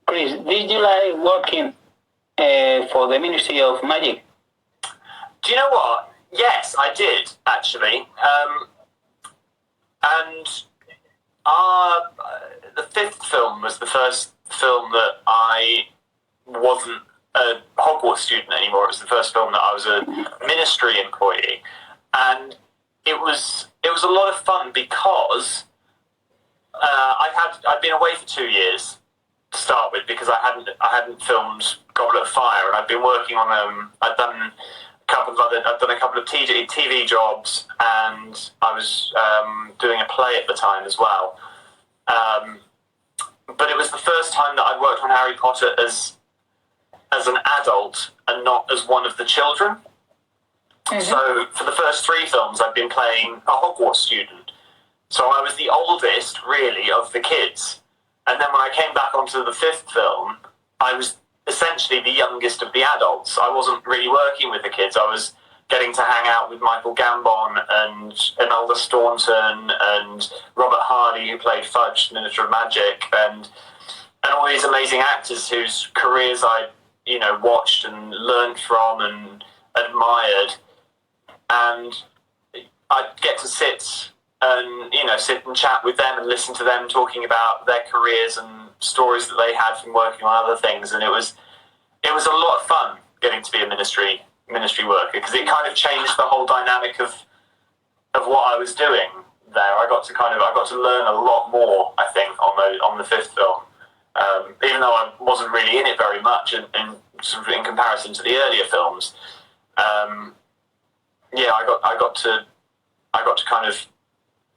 Chris, did you like working for the Ministry of Magic? Do you know what? Yes, I did, actually. And the fifth film was the first film that I wasn't a Hogwarts student anymore. It was the first film that I was a ministry employee. And it was a lot of fun because I'd been away for 2 years to start with, because I hadn't filmed Goblet of Fire, and I'd been working on I'd done a couple of TV jobs, and I was doing a play at the time as well. But it was the first time that I'd worked on Harry Potter as an adult and not as one of the children. Mm-hmm. So for the first 3 films, I'd been playing a Hogwarts student. So I was the oldest, really, of the kids. And then when I came back onto the 5th film, I was essentially the youngest of the adults. I wasn't really working with the kids. I was getting to hang out with Michael Gambon and Imelda Staunton and Robert Hardy, who played Fudge, Minister of Magic, and all these amazing actors whose careers I, watched and learned from and admired. And I'd get to sit and chat with them and listen to them talking about their careers and stories that they had from working on other things. And it was a lot of fun getting to be a ministry worker, because it kind of changed the whole dynamic of what I was doing there. I got to learn a lot more, I think, on the 5th film, even though I wasn't really in it very much in comparison to the earlier films. I got to kind of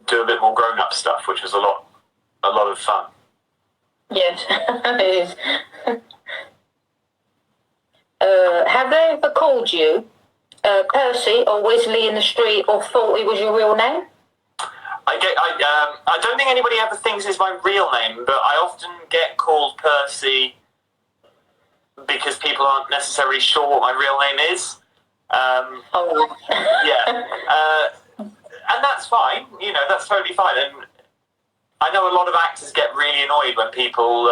do a bit more grown-up stuff, which was a lot of fun. Yes, it is. Have they ever called you Percy or Weasley in the street, or thought it was your real name? I don't think anybody ever thinks it's my real name, but I often get called Percy because people aren't necessarily sure what my real name is. And that's fine. That's totally fine. And I know a lot of actors get really annoyed when people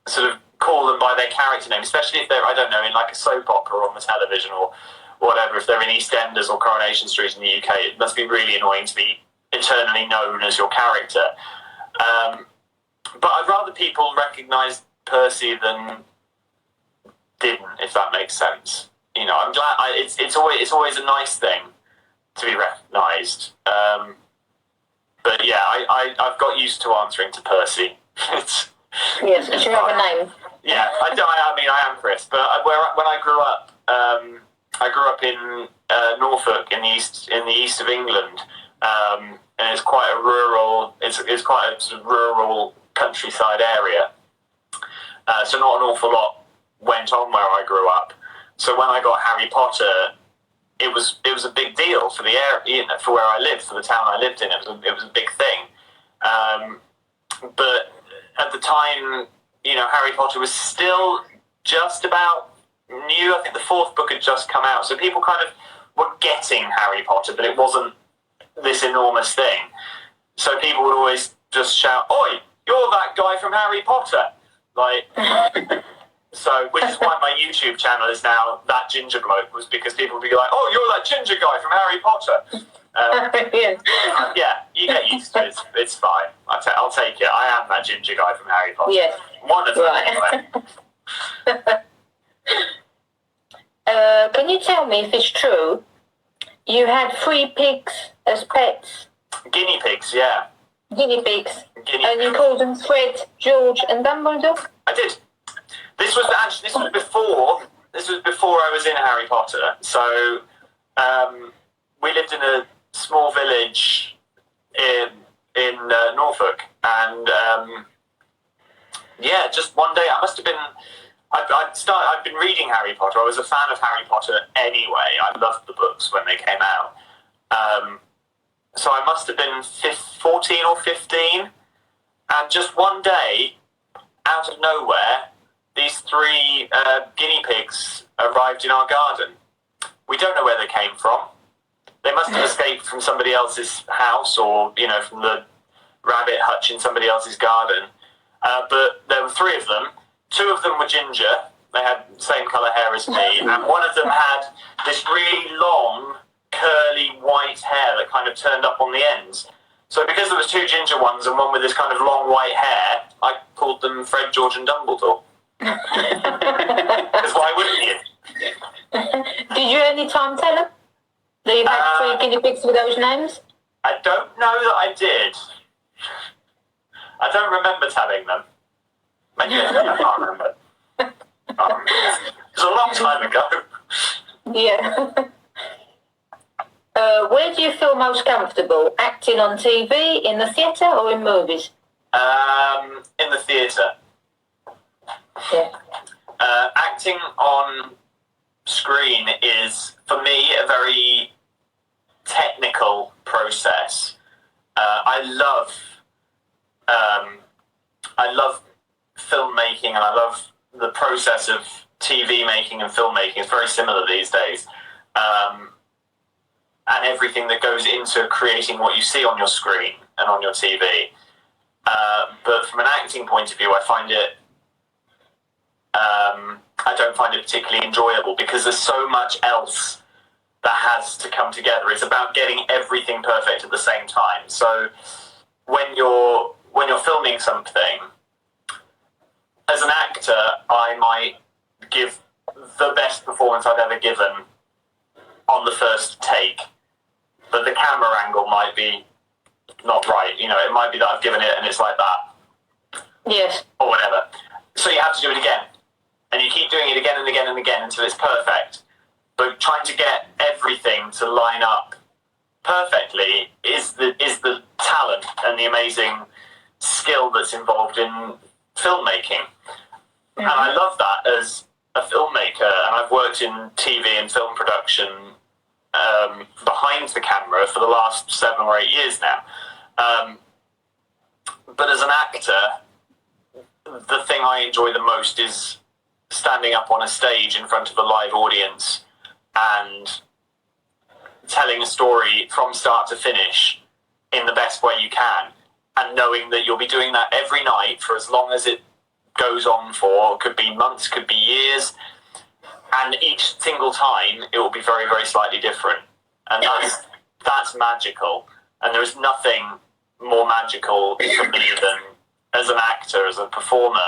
sort of call them by their character name, especially if they're, I don't know, in like a soap opera on the television or whatever. If they're in EastEnders or Coronation Street in the UK, it must be really annoying to be eternally known as your character. But I'd rather people recognise Percy than didn't, if that makes sense. I'm glad. It's always a nice thing to be recognised. But yeah, I've got used to answering to Percy. Yes, it's your other name. Yeah, I am Chris. But when I grew up, in Norfolk in the east of England, and it's quite a rural. It's quite a sort of rural countryside area. So not an awful lot went on where I grew up. So when I got Harry Potter, it was a big deal for the area, for where I lived, for the town I lived in. It was a big thing. But at the time, Harry Potter was still just about new. I think the 4th book had just come out, so people kind of were getting Harry Potter, but it wasn't this enormous thing. So people would always just shout, "Oi, you're that guy from Harry Potter!" So, which is why my YouTube channel is now That Ginger Bloke, was because people would be like, "Oh, you're that ginger guy from Harry Potter." Yeah, you get used to it. It's fine. I'll take it. I am that ginger guy from Harry Potter. Yes. One of them, anyway. Can you tell me if it's true you had 3 pigs as pets? Guinea pigs, yeah. Guinea pigs. And you called them Fred, George, and Dumbledore? I did. This was before I was in Harry Potter. So we lived in a small village in Norfolk, and just one day I must have been. I'd been reading Harry Potter. I was a fan of Harry Potter anyway. I loved the books when they came out. So I must have been 14 or 15, and just one day, out of nowhere, these 3 guinea pigs arrived in our garden. We don't know where they came from. They must have escaped from somebody else's house, or from the rabbit hutch in somebody else's garden. But there were 3 of them. 2 of them were ginger, They had the same colour hair as me, and one of them had this really long, curly white hair that kind of turned up on the ends. So because there was two ginger ones and one with this kind of long white hair, I called them Fred, George and Dumbledore. Because why wouldn't you? Did you any time tell them that you had 3 guinea pigs with those names? I don't know that I did. I don't remember telling them. Maybe I did, I can't remember. It was a long time ago. Yeah. Where do you feel most comfortable? Acting on TV, in the theatre, or in movies? In the theatre. Yeah. Acting on screen is, for me, a very technical process. I love filmmaking, and I love the process of TV making and filmmaking. It's very similar these days. And everything that goes into creating what you see on your screen and on your TV. But from an acting point of view, I find it, I don't find it particularly enjoyable because there's so much else that has to come together. It's about getting everything perfect at the same time. So when you're filming something, as an actor, I might give the best performance I've ever given on the first take, but the camera angle might be not right. You know, it might be that I've given it and it's like that. Yes. Or whatever. So you have to do it again. And you keep doing it again and again and again until it's perfect. But trying to get everything to line up perfectly is the talent and the amazing skill that's involved in filmmaking. Mm-hmm. And I love that as a filmmaker, and I've worked in TV and film production behind the camera for the last 7 or 8 years now. But as an actor, the thing I enjoy the most is standing up on a stage in front of a live audience and telling a story from start to finish in the best way you can, and knowing that you'll be doing that every night for as long as it goes on for. Could be months, could be years, and each single time it will be very, very slightly different, and that's magical. And there is nothing more magical for me than, as an actor, as a performer,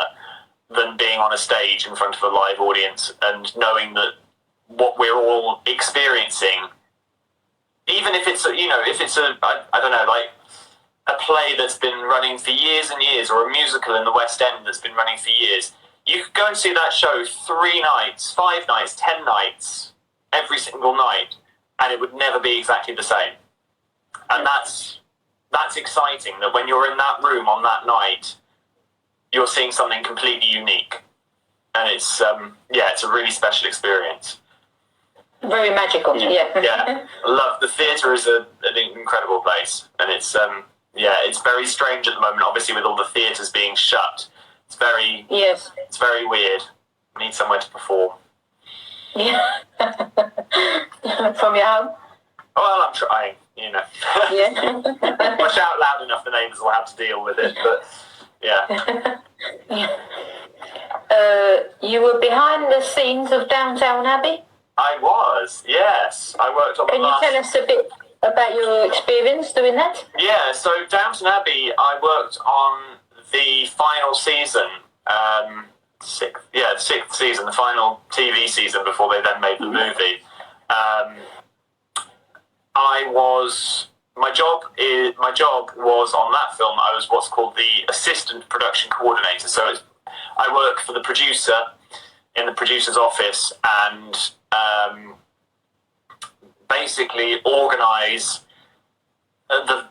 than being on a stage in front of a live audience and knowing that what we're all experiencing, even if it's I don't know, like a play that's been running for years and years, or a musical in the West End that's been running for years, you could go and see that show 3 nights, 5 nights, 10 nights, every single night, and it would never be exactly the same. And that's exciting, that when you're in that room on that night, you're seeing something completely unique. And it's it's a really special experience. Very magical, yeah. Yeah, love the theatre is an incredible place, and it's it's very strange at the moment. Obviously, with all the theatres being shut, it's very weird. We need somewhere to perform. Yeah, from your home. Well, I'm trying, you know. Yeah. If I shout loud enough, the neighbours will have to deal with it. But yeah. You were behind the scenes of Downton Abbey? I was, yes. I worked on Can you tell us a bit about your experience doing that? Yeah, so Downton Abbey, I worked on the final season, the 6th season, the final TV season before they then made the movie. My job was on that film, I was what's called the assistant production coordinator. So I work for the producer in the producer's office and basically organise the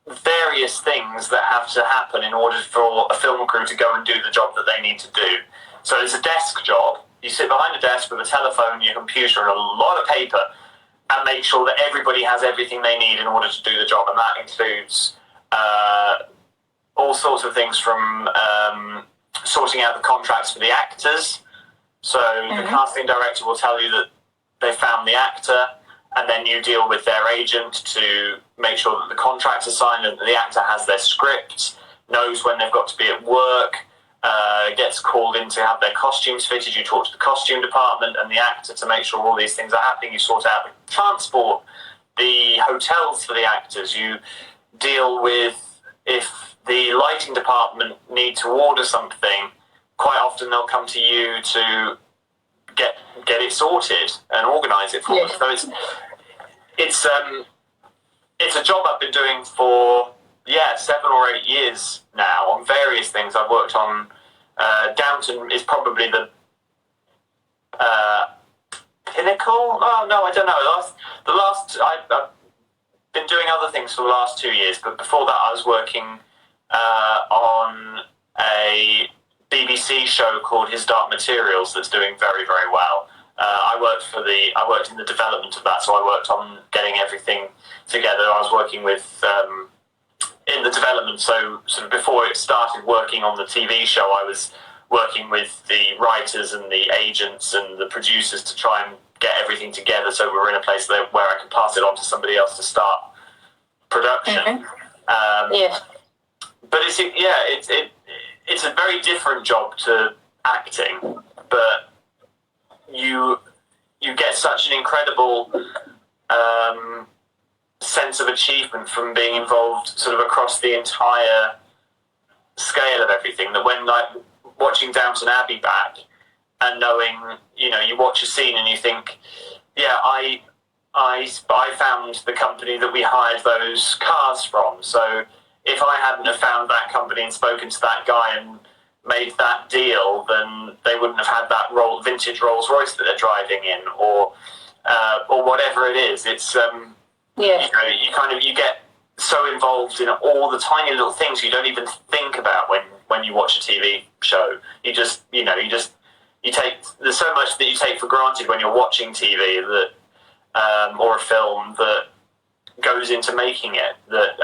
various things that have to happen in order for a film crew to go and do the job that they need to do. So it's a desk job. You sit behind a desk with a telephone, your computer, and a lot of paper, and make sure that everybody has everything they need in order to do the job. And that includes all sorts of things from sorting out the contracts for the actors. So the casting director will tell you that they found the actor, and then you deal with their agent to make sure that the contracts are signed and that the actor has their script, knows when they've got to be at work, gets called in to have their costumes fitted. You talk to the costume department and the actor to make sure all these things are happening. You sort out the transport, the hotels for the actors. You deal with if the lighting department need to order something. Quite often they'll come to you to get it sorted and organise it for them. So it's a job I've been doing for 7 or 8 years now on various things. I've worked on Downton is probably the pinnacle. Oh no, I don't know. I've been doing other things for the last 2 years, but before that I was working on a BBC show called His Dark Materials that's doing very, very well. I worked in the development of that, so I worked on getting everything together. I was working with in the development, so sort of before it started working on the TV show, I was working with the writers and the agents and the producers to try and get everything together, so we were in a place where I could pass it on to somebody else to start production. Yes. But it's a very different job to acting, but you get such an incredible sense of achievement from being involved sort of across the entire scale of everything, that when like watching Downton Abbey back and knowing, you watch a scene and you think, I found the company that we hired those cars from, so if I hadn't have found that company and spoken to that guy and made that deal, then they wouldn't have had that vintage Rolls Royce that they're driving in, or whatever it is. It's you get so involved in all the tiny little things you don't even think about when you watch a TV show. You take, there's so much that you take for granted when you're watching TV that or a film that goes into making it. That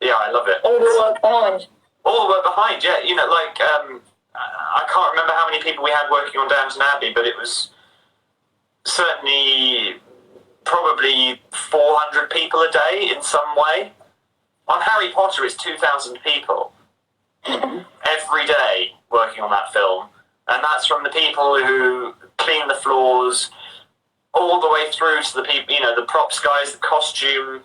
I love it. All the work behind. All the work behind, yeah. I can't remember how many people we had working on Downton Abbey, but it was certainly probably 400 people a day in some way. On Harry Potter, it's 2,000 people every day working on that film, and that's from the people who clean the floors all the way through to the people, the props guys, the costume,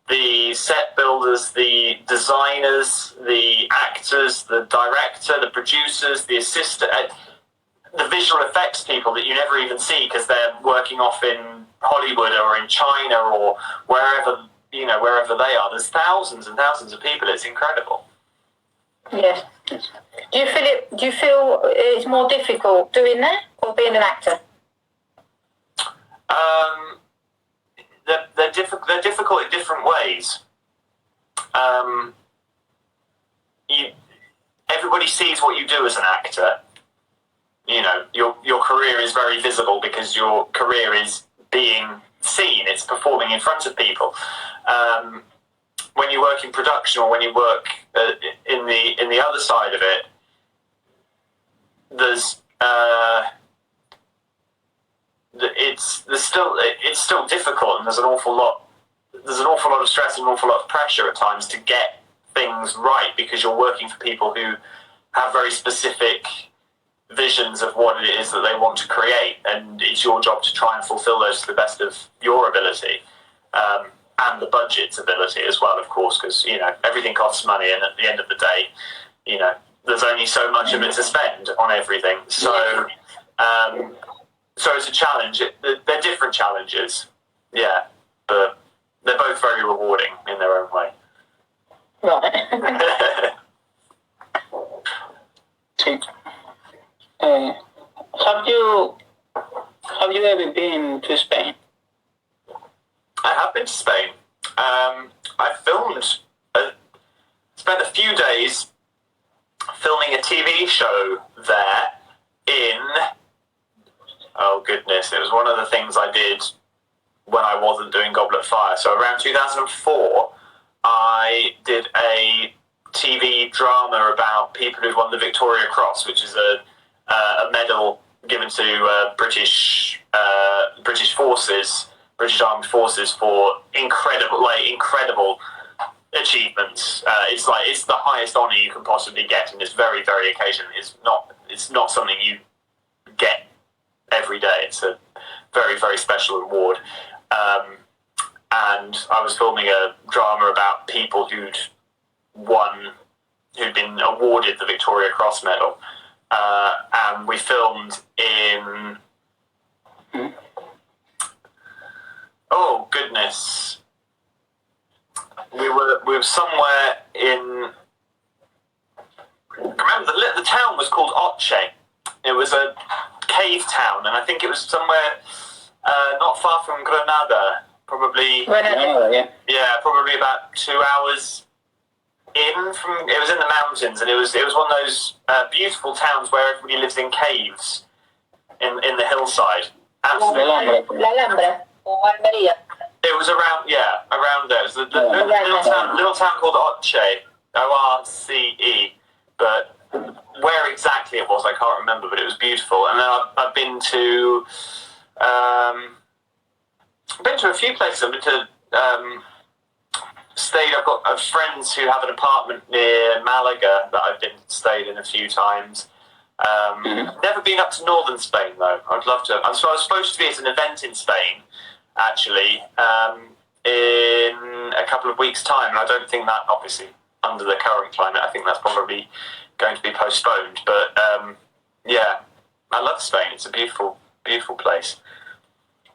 the set builders, the designers, the actors, the director, the producers, the assistant, the visual effects people that you never even see because they're working off in Hollywood or in China or wherever they are. There's thousands and thousands of people. It's incredible. Yes. Do you feel it's more difficult doing that or being an actor? They're difficult in different ways. Everybody sees what you do as an actor. Your career is very visible because your career is being seen. It's performing in front of people. When you work in production or when you work in the other side of it, there's it's still difficult, and there's an awful lot of stress and an awful lot of pressure at times to get things right, because you're working for people who have very specific visions of what it is that they want to create, and it's your job to try and fulfill those to the best of your ability, and the budget's ability as well, of course, because everything costs money, and at the end of the day, there's only so much of it to spend on everything. So it's a challenge. They're different challenges, but they're both very rewarding in their own way. Right. Have you ever been to Spain? I have been to Spain. I spent a few days filming a TV show there oh goodness, it was one of the things I did when I wasn't doing Goblet of Fire. So around 2004, I did a TV drama about people who've won the Victoria Cross, which is a medal given to British forces, British Armed Forces, for incredible achievements. It's the highest honour you can possibly get, and it's very, very occasional. It's not something you get every day. It's a very, very special award. And I was filming a drama about people who'd been awarded the Victoria Cross Medal, and we filmed in. Oh goodness. We were somewhere in. Remember, the town was called Otche. It was a cave town, and I think it was somewhere not far from Granada. Probably. Granada, yeah, probably about 2 hours in from. It was in the mountains, and it was one of those beautiful towns where everybody lives in caves in the hillside. Absolutely. La Alhambra or Almeria. It was around there. It was a little town called Otche, Orce, but where exactly it was, I can't remember, but it was beautiful. And then I've been to a few places. I've been to stayed. I've got friends who have an apartment near Malaga that I've stayed in a few times. Never been up to northern Spain though. I'd love to. I was supposed to be at an event in Spain, actually, in a couple of weeks' time, and I don't think that, obviously, under the current climate, I think that's probably going to be postponed. But yeah, I love Spain. It's a beautiful, beautiful place.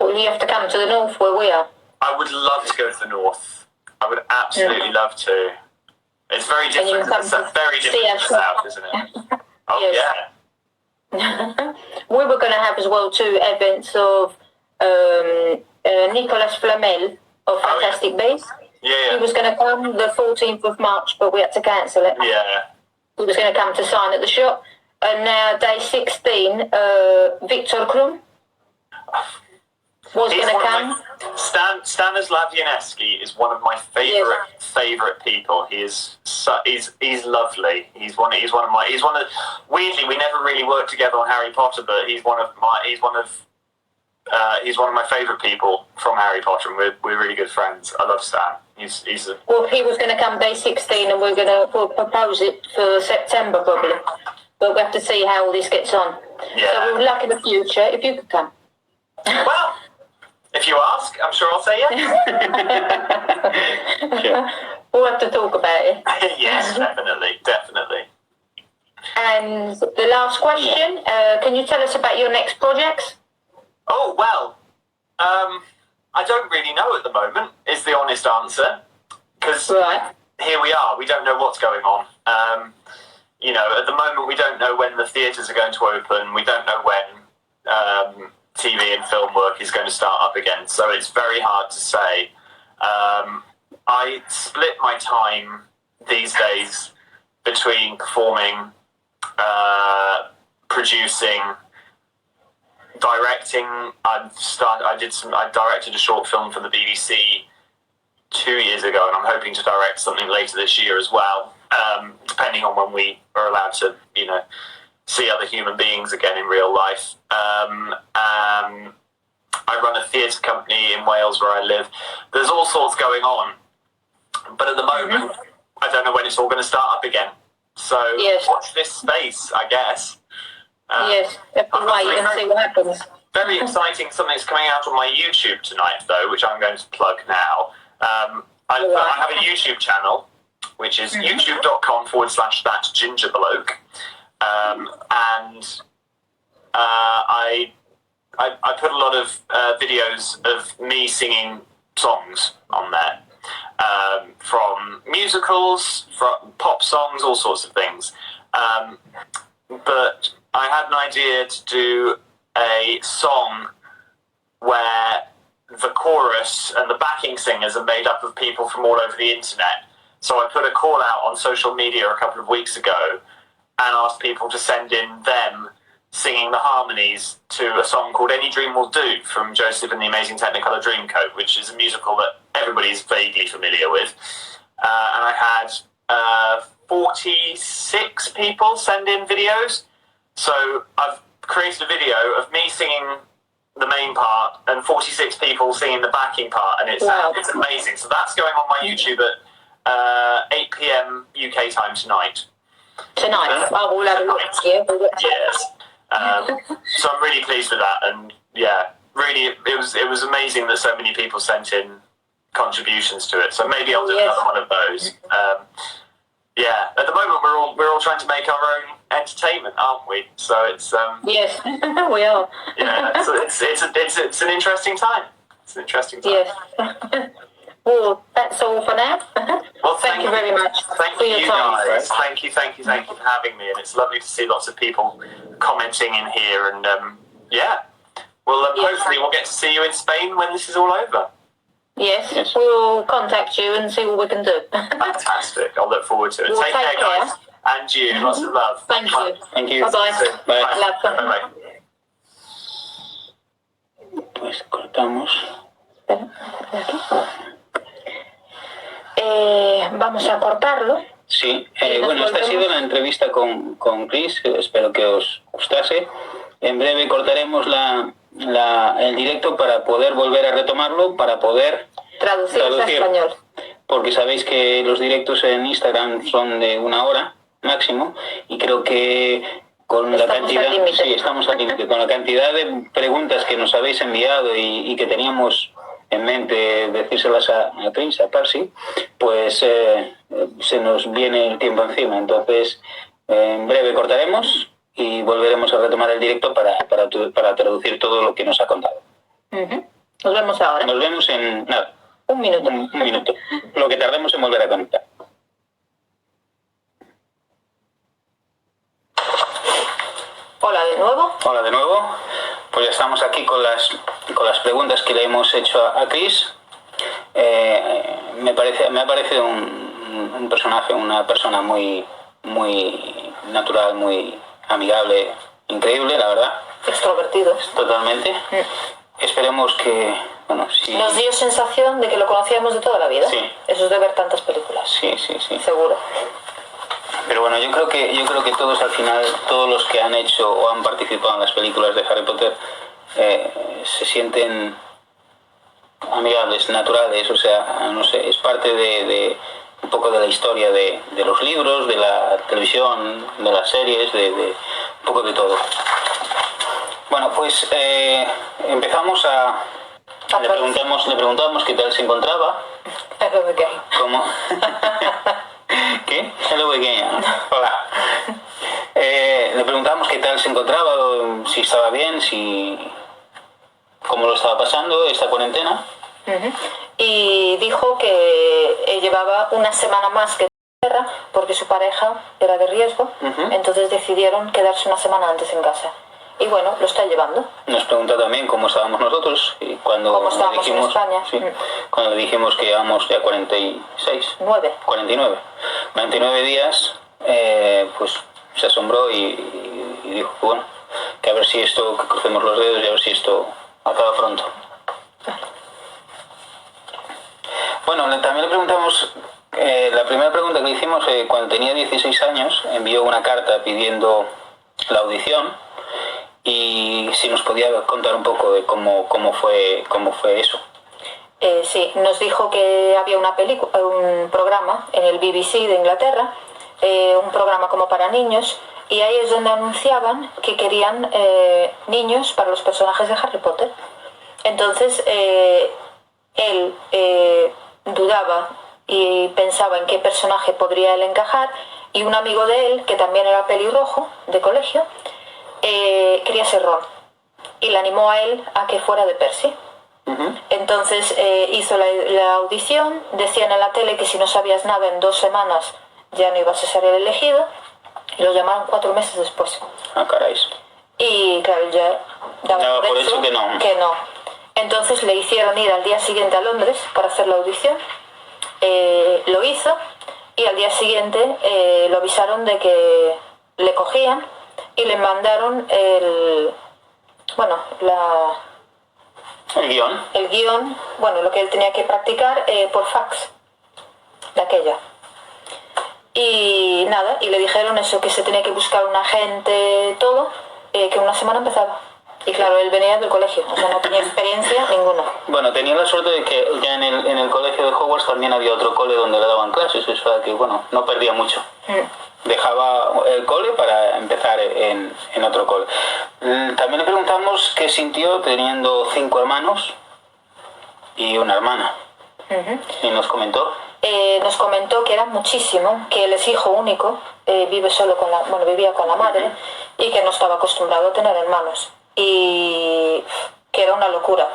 Well, you have to come to the north where we are. I would love to go to the north. I would absolutely love to. It's very different. It's very different to the south, isn't it? Oh yeah. We were going to have as well 2 events of Nicolas Flamel of Fantastic Beasts. Yeah. He was going to come the 14th of March, but we had to cancel it. Yeah. He was going to come to sign at the shop. And now, day 16, Victor Krum was going to come. Stanislav Janeski is one of my favorite people. He's lovely. He's one of weirdly, we never really worked together on Harry Potter, but he's one of my favorite people from Harry Potter, and we're really good friends. I love Stan. Well, he was going to come day 16, and we'll propose it for September probably, but we have to see how all this gets on. Yeah. So we'll look in the future if you could come. Well, if you ask, I'm sure I'll say yes. Sure. We'll have to talk about it. Yes, definitely. And the last question, can you tell us about your next projects? Oh, well, I don't really know at the moment, is the honest answer. Because here we are, we don't know what's going on. At the moment we don't know when the theatres are going to open, we don't know when TV and film work is going to start up again, so it's very hard to say. I split my time these days between performing, producing, directing. I directed a short film for the BBC 2 years ago, and I'm hoping to direct something later this year as well, depending on when we are allowed to, see other human beings again in real life. I run a theatre company in Wales where I live. There's all sorts going on, but at the moment, I don't know when it's all going to start up again. So watch this space, I guess. Yes, have to wait and see what happens. Very exciting, something that's coming out on my YouTube tonight, though, which I'm going to plug now. I have a YouTube channel, which is youtube.com/thatgingerbloke. And I put a lot of videos of me singing songs on there, from musicals, from pop songs, all sorts of things. But I had an idea to do a song where the chorus and the backing singers are made up of people from all over the internet. So I put a call out on social media a couple of weeks ago and asked people to send in them singing the harmonies to a song called Any Dream Will Do from Joseph and the Amazing Technicolor Dreamcoat, which is a musical that everybody's vaguely familiar with. And I had 46 people send in videos. So I've created a video of me singing the main part and 46 people singing the backing part, and it's amazing. So that's going on my YouTube at 8 p.m. UK time tonight. Tonight. Oh, we'll have a look. Yeah. Yes. So I'm really pleased with that, and yeah, really, it was amazing that so many people sent in contributions to it. So maybe I'll do another one of those. Yeah, at the moment we're all trying to make our own entertainment, aren't we? So it's yes, we are. Yeah, so it's an interesting time. It's an interesting time. Yes. Well, that's all for now. Well, thank you very much for your you time. guys. Thank you for having me, and it's lovely to see lots of people commenting in here. And yeah, well, hopefully we'll get to see you in Spain when this is all over. Yes, we'll contact you and see what we can do. Fantastic. I'll look forward to it. We'll take care, guys. And you. Lots of love. Thank you. Thank you. Bye-bye. Bye. Love. Bye-bye. Pues cortamos. Vamos a cortarlo. Sí, bueno, esta ha sido la entrevista con Chris, espero que os gustase. En breve cortaremos el directo para poder volver a retomarlo, para poder traducir a español. Porque sabéis que los directos en Instagram son de 1 hora máximo, y creo que con la cantidad, sí, estamos al límite, con la cantidad de preguntas que nos habéis enviado y que teníamos en mente decírselas a Chris, a Percy, pues se nos viene el tiempo encima. Entonces, en breve cortaremos y volveremos a retomar el directo para traducir todo lo que nos ha contado. Nos vemos ahora. Nos vemos en nada. Un minuto. Un minuto. Lo que tardemos en volver a conectar. Hola de nuevo. Hola de nuevo. Pues ya estamos aquí con las preguntas que le hemos hecho a Chris. Me ha parecido un personaje, una persona muy natural, muy amigable, increíble, la verdad. Extrovertido. Totalmente. Esperemos que, bueno, sí. Nos dio sensación de que lo conocíamos de toda la vida. Sí. Eso es de ver tantas películas. Sí. Seguro. Pero bueno, yo creo que todos al final, todos los que han hecho o han participado en las películas de Harry Potter se sienten amigables, naturales, o sea, no sé, es parte de un poco de la historia de los libros, de la televisión, de las series, de un poco de todo. Bueno, pues empezamos le preguntamos qué tal se encontraba. ¿Cómo? ¿Qué? Hello again. Hola. Le preguntamos qué tal se encontraba, si estaba bien, cómo lo estaba pasando esta cuarentena. Y dijo que llevaba una semana más que en tierra porque su pareja era de riesgo, entonces decidieron quedarse una semana antes en casa. Y bueno, lo está llevando. Nos pregunta también cómo estábamos nosotros y cómo estábamos en España. Sí, cuando le dijimos que llevamos ya 49 días, pues se asombró y dijo que bueno, que a ver si esto, que crucemos los dedos y a ver si esto acaba pronto. Bueno, también le preguntamos, la primera pregunta que le hicimos, cuando tenía 16 años, envió una carta pidiendo la audición, y si nos podía contar un poco de cómo fue eso. Sí, nos dijo que había un programa en el BBC de Inglaterra, un programa como para niños, y ahí es donde anunciaban que querían niños para los personajes de Harry Potter. Entonces él dudaba y pensaba en qué personaje podría él encajar, y un amigo de él, que también era pelirrojo de colegio, quería ser Ron, y le animó a él a que fuera de Percy. Entonces hizo la audición, decían en la tele que si no sabías nada en 2 semanas ya no ibas a ser el elegido, y lo llamaron 4 meses después. Ah, caray. Y claro, ya daba por hecho que no. Entonces le hicieron ir al día siguiente a Londres para hacer la audición, lo hizo, y al día siguiente lo avisaron de que le cogían y le mandaron el guión, bueno, lo que él tenía que practicar por fax, de aquella. Y nada, y le dijeron eso, que se tenía que buscar un agente, todo, que una semana empezaba. Y claro, él venía del colegio, o sea, no tenía experiencia ninguna. Bueno, tenía la suerte de que ya en el colegio de Hogwarts también había otro cole donde le daban clases, o sea que, bueno, no perdía mucho. Dejaba el cole para empezar en otro cole. También le preguntamos qué sintió teniendo 5 hermanos y una hermana. Y nos comentó. Nos comentó que era muchísimo, que él es hijo único, vivía con la madre y que no estaba acostumbrado a tener hermanos. Y que era una locura,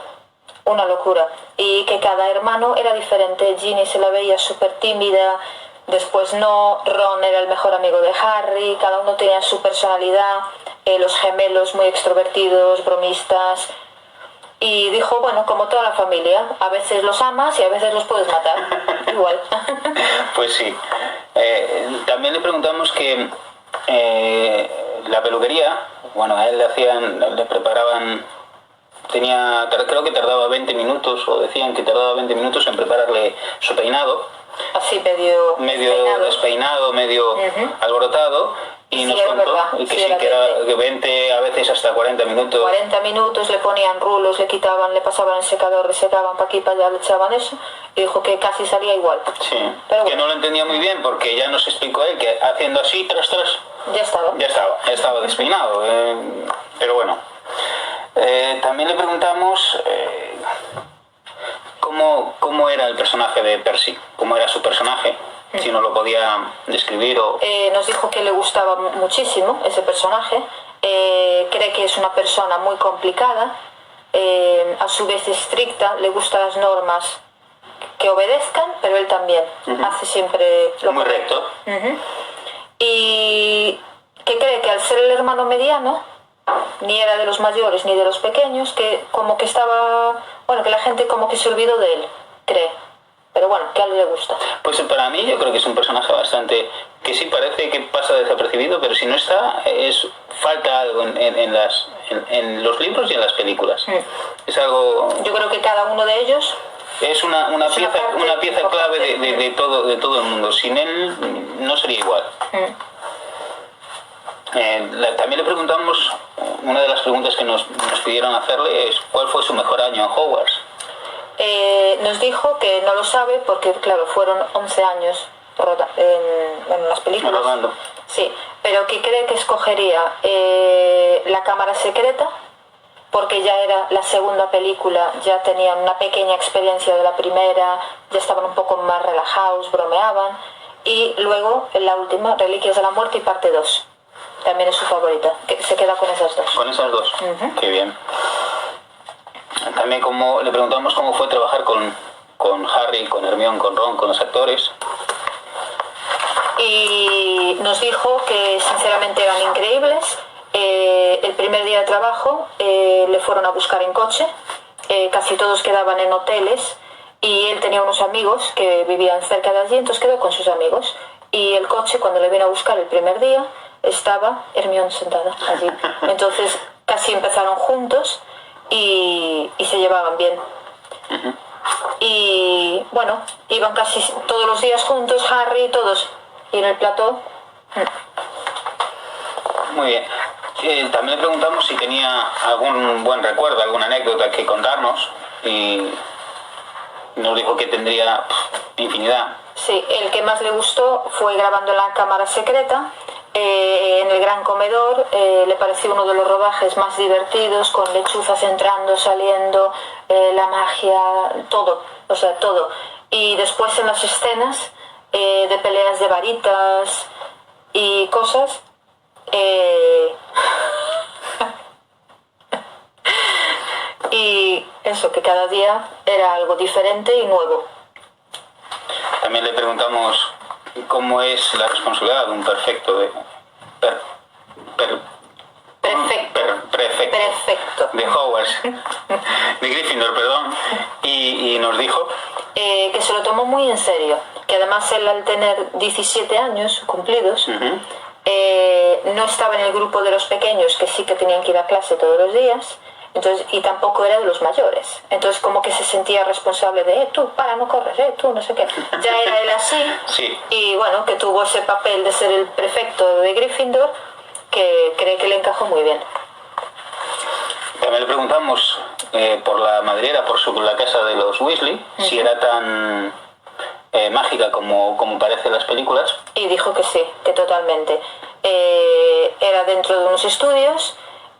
y que cada hermano era diferente. Ginny se la veía súper tímida, después no, Ron era el mejor amigo de Harry, cada uno tenía su personalidad, los gemelos muy extrovertidos, bromistas, y dijo, bueno, como toda la familia, a veces los amas y a veces los puedes matar, igual. Pues sí. También le preguntamos que la peluquería, bueno, a él le preparaban, creo que tardaba 20 minutos, o decían que tardaba 20 minutos en prepararle su peinado. Así medio despeinado, medio alborotado, y nos contó que 20, a veces hasta 40 minutos. 40 minutos, le ponían rulos, le quitaban, le pasaban el secador, le secaban para aquí, para allá, le echaban eso, y dijo que casi salía igual. Sí, pero que no lo entendía muy bien, porque ya nos explicó él que haciendo así, tras, ya estaba despeinado. Pero bueno, también le preguntamos cómo era el personaje de Percy, cómo era su personaje, si no lo podía describir o... Nos dijo que le gustaba muchísimo ese personaje, cree que es una persona muy complicada, a su vez estricta, le gustan las normas que obedezcan, pero él también hace siempre lo muy correcto. recto. Y que cree que al ser el hermano mediano, ni era de los mayores ni de los pequeños, que como que estaba, bueno, que la gente como que se olvidó de él, cree. Pero bueno, que a él le gusta. Pues para mí yo creo que es un personaje bastante, que sí parece que pasa desapercibido, pero si no está, falta algo en los libros y en las películas. Es algo... Yo creo que cada uno de ellos... Es una pieza clave de todo el mundo. Sin él no sería igual. También le preguntamos, una de las preguntas que nos pidieron hacerle es ¿cuál fue su mejor año en Hogwarts? Nos dijo que no lo sabe porque, claro, fueron 11 años en las películas. Rodando. Sí, pero que cree que escogería La cámara secreta, porque ya era la segunda película, ya tenían una pequeña experiencia de la primera, ya estaban un poco más relajados, bromeaban, y luego en la última, Reliquias de la Muerte y parte 2. También es su favorita, que se queda con esas dos. Con esas dos, qué bien. También le preguntamos cómo fue trabajar con Harry, con Hermione, con Ron, con los actores. Y nos dijo que sinceramente eran increíbles. El primer día de trabajo le fueron a buscar en coche, casi todos quedaban en hoteles y él tenía unos amigos que vivían cerca de allí, entonces quedó con sus amigos. Y el coche, cuando le vino a buscar el primer día, estaba Hermione sentada allí. Entonces casi empezaron juntos y se llevaban bien. Y bueno, iban casi todos los días juntos, Harry, todos. Y en el plató... Muy bien. También le preguntamos si tenía algún buen recuerdo, alguna anécdota que contarnos, y nos dijo que tendría infinidad. Sí, el que más le gustó fue grabando en la cámara secreta, en el gran comedor. Le pareció uno de los rodajes más divertidos, con lechuzas entrando, saliendo, la magia, todo, o sea, todo. Y después en las escenas de peleas de varitas y cosas, y eso, que cada día era algo diferente y nuevo. También le preguntamos cómo es la responsabilidad de un prefecto Prefecto de Hogwarts, de Gryffindor, perdón, y nos dijo que se lo tomó muy en serio, que además él, al tener 17 años cumplidos, no estaba en el grupo de los pequeños, que sí que tenían que ir a clase todos los días, entonces, y tampoco era de los mayores, entonces como que se sentía responsable de tú, no corres, tú, no sé qué, ya era él así. Sí. Y bueno, que tuvo ese papel de ser el prefecto de Gryffindor, que cree que le encajó muy bien. También le preguntamos por la madriguera, por la casa de los Weasley, si era tan mágica como parece en las películas. Y dijo que sí, que totalmente. Era dentro de unos estudios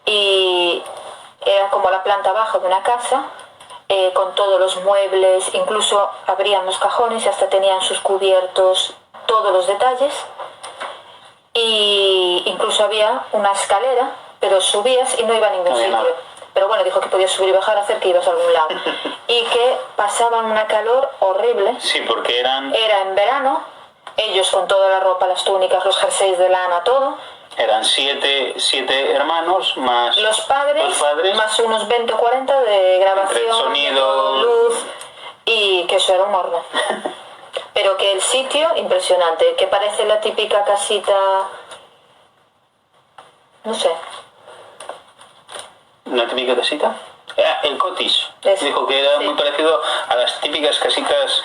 y era como la planta baja de una casa, con todos los muebles, incluso abrían los cajones y hasta tenían sus cubiertos, todos los detalles. Y incluso había una escalera, pero subías y no iba a ningún sitio. Nada. Pero bueno, dijo que podías subir y bajar, hacer que ibas a algún lado. Y que pasaban una calor horrible. Sí, porque era en verano, ellos con toda la ropa, las túnicas, los jerseys de lana, todo. Eran siete hermanos, más los padres, más unos 20 o 40 de grabación, sonido, luz, y que eso era un horno. Pero que el sitio, impresionante, que parece la típica casita, no sé. ¿Una típica casita? El cottage. Dijo que era muy parecido a las típicas casitas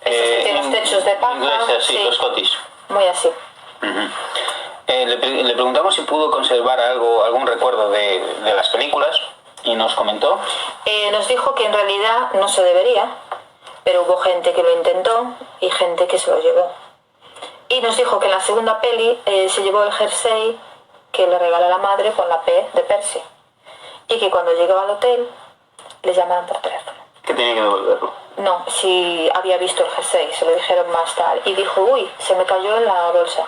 que tienen techos de paja. Inglesas, sí, los cottage. Muy así. Le preguntamos si pudo conservar algún recuerdo de las películas y nos comentó. Nos dijo que en realidad no se debería, pero hubo gente que lo intentó y gente que se lo llevó. Y nos dijo que en la segunda peli se llevó el jersey que le regaló la madre con la P de Percy. Y que cuando llegó al hotel le llamaron por teléfono. Que tenía que devolverlo. No, si había visto el jersey, se lo dijeron más tarde. Y dijo, uy, se me cayó en la bolsa.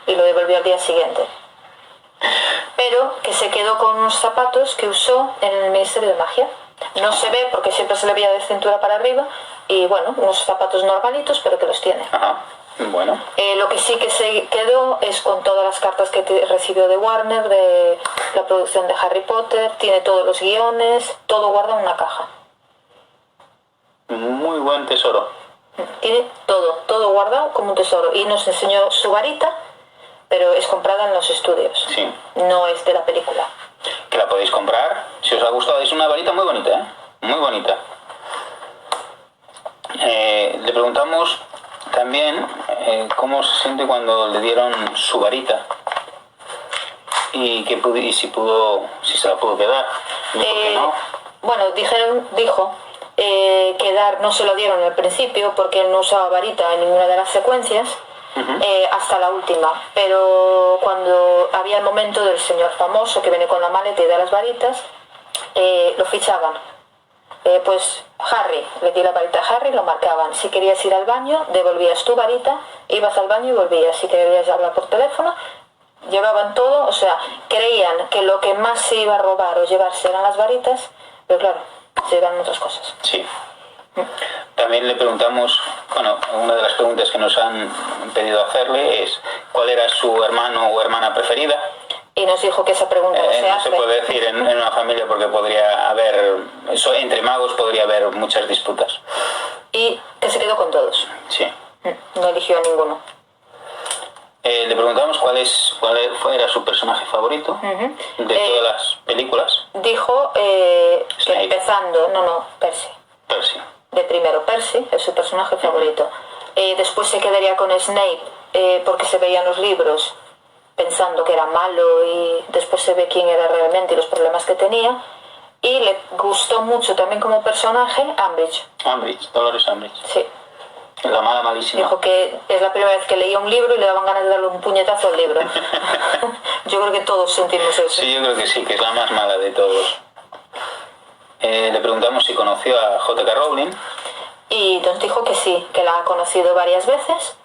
Y lo devolvió al día siguiente. Pero que se quedó con unos zapatos que usó en el Ministerio de Magia. No se ve porque siempre se le veía de cintura para arriba. Y bueno, unos zapatos normalitos, pero que los tiene. Ajá. Bueno. Lo que sí que se quedó es con todas las cartas que recibió de Warner, de la producción de Harry Potter. Tiene todos los guiones, todo guardado en una caja. Muy buen tesoro. Tiene todo guardado como un tesoro. Y nos enseñó su varita, pero es comprada en los estudios. Sí. No es de la película. Que la podéis comprar, si os ha gustado. Es una varita muy bonita, ¿eh? Muy bonita. Le preguntamos también cómo se siente cuando le dieron su varita y si se la pudo quedar. No. Bueno, dijo que no se lo dieron al principio porque él no usaba varita en ninguna de las secuencias. Hasta la última, pero cuando había el momento del señor famoso que viene con la maleta y da las varitas, lo fichaban. Pues Harry, le di la varita a Harry, lo marcaban. Si querías ir al baño, devolvías tu varita, ibas al baño y volvías. Si querías hablar por teléfono, llevaban todo. O sea, creían que lo que más se iba a robar o llevarse eran las varitas, pero claro, se llevan otras cosas. Sí. También le preguntamos, bueno, una de las preguntas que nos han pedido hacerle es ¿cuál era su hermano o hermana preferida? Y nos dijo que esa pregunta no se hace. No se puede decir en una familia porque podría haber, entre magos podría haber muchas disputas. Y que se quedó con todos. Sí. No eligió a ninguno. Le preguntamos cuál era su personaje favorito de todas las películas. Dijo que empezando, Percy. De primero, Percy es su personaje favorito. Después se quedaría con Snape porque se veían los libros pensando que era malo y después se ve quién era realmente y los problemas que tenía. Y le gustó mucho también como personaje Dolores Umbridge. Sí. La mala malísima. Dijo que es la primera vez que leía un libro y le daban ganas de darle un puñetazo al libro. Yo creo que todos sentimos eso. Sí, yo creo que sí, que es la más mala de todos. Le preguntamos si conoció a J.K. Rowling. Y nos dijo que sí, que la ha conocido varias veces.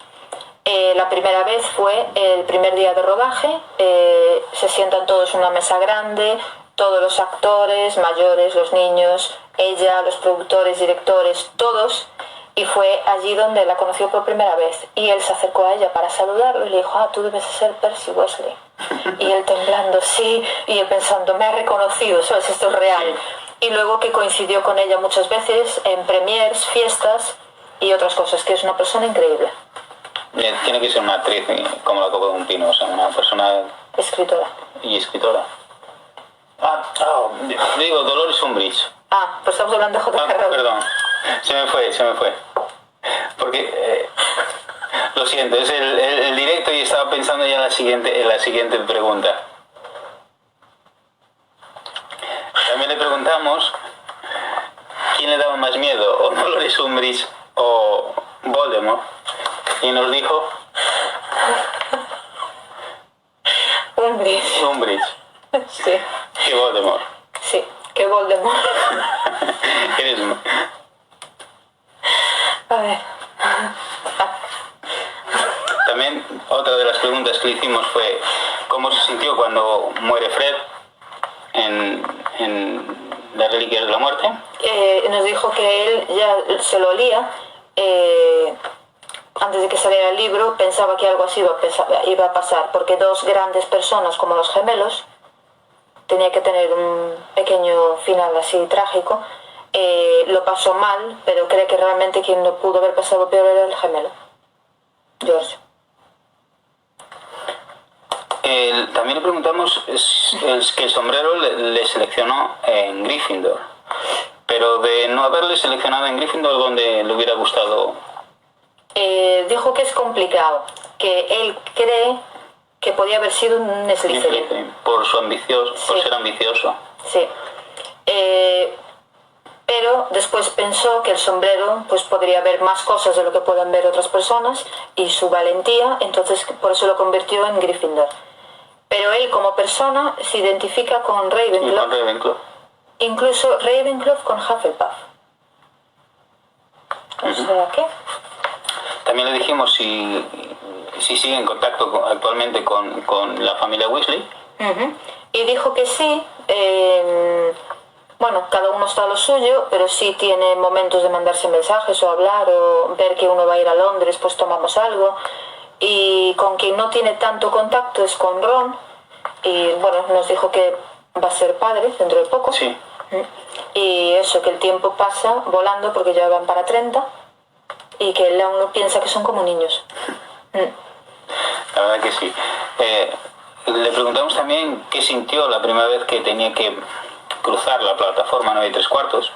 La primera vez fue el primer día de rodaje. Se sientan todos en una mesa grande, todos los actores, mayores, los niños, ella, los productores, directores, todos. Y fue allí donde la conoció por primera vez. Y él se acercó a ella para saludarlo y le dijo, tú debes ser Percy Weasley. Y él temblando, sí, y él pensando, me ha reconocido, ¿sabes? Esto es real. Y luego que coincidió con ella muchas veces en premiers, fiestas y otras cosas, que es una persona increíble. Tiene que ser una actriz como la copa de un pino, o sea, una persona... Escritora. Y escritora. Digo, Dolores Umbridge. Pues estamos hablando de J.K. Rowling. Perdón, se me fue. Porque, lo siento, es el directo y estaba pensando ya en la siguiente pregunta. También le preguntamos quién le daba más miedo, o Dolores Umbridge o Voldemort, y nos dijo Umbridge. Sí. Que Voldemort. Sí, que Voldemort. Eres... A ver. También otra de las preguntas que le hicimos fue cómo se sintió cuando muere Fred en las Reliquias de la Muerte. Nos dijo que él ya se lo olía. Antes de que saliera el libro pensaba que algo así iba a pasar, porque dos grandes personas como los gemelos tenía que tener un pequeño final así trágico. Lo pasó mal, pero cree que realmente quien no pudo haber pasado peor era el gemelo, George. También le preguntamos es que el sombrero le seleccionó en Gryffindor, pero de no haberle seleccionado en Gryffindor, ¿dónde le hubiera gustado? Dijo que es complicado, que él cree que podía haber sido un Slytherin. Por su ambicioso, Sí. por ser ambicioso. Sí. Pero después pensó que el sombrero pues podría ver más cosas de lo que puedan ver otras personas y su valentía, entonces por eso lo convirtió en Gryffindor. Pero él como persona se identifica con Ravenclaw, Con Ravenclaw. incluso Ravenclaw con Hufflepuff. O sea que... También le dijimos si sigue en contacto actualmente con la familia Weasley. Y dijo que sí. Bueno, cada uno está a lo suyo, pero sí tiene momentos de mandarse mensajes o hablar o ver que uno va a ir a Londres, pues tomamos algo. Y con quien no tiene tanto contacto es con Ron. Y bueno, nos dijo que va a ser padre dentro de poco. Sí. Y eso, que el tiempo pasa volando porque ya van para 30 y que él aún no piensa que son como niños. La verdad que sí. Le preguntamos también qué sintió la primera vez que tenía que cruzar la plataforma 9 3/4.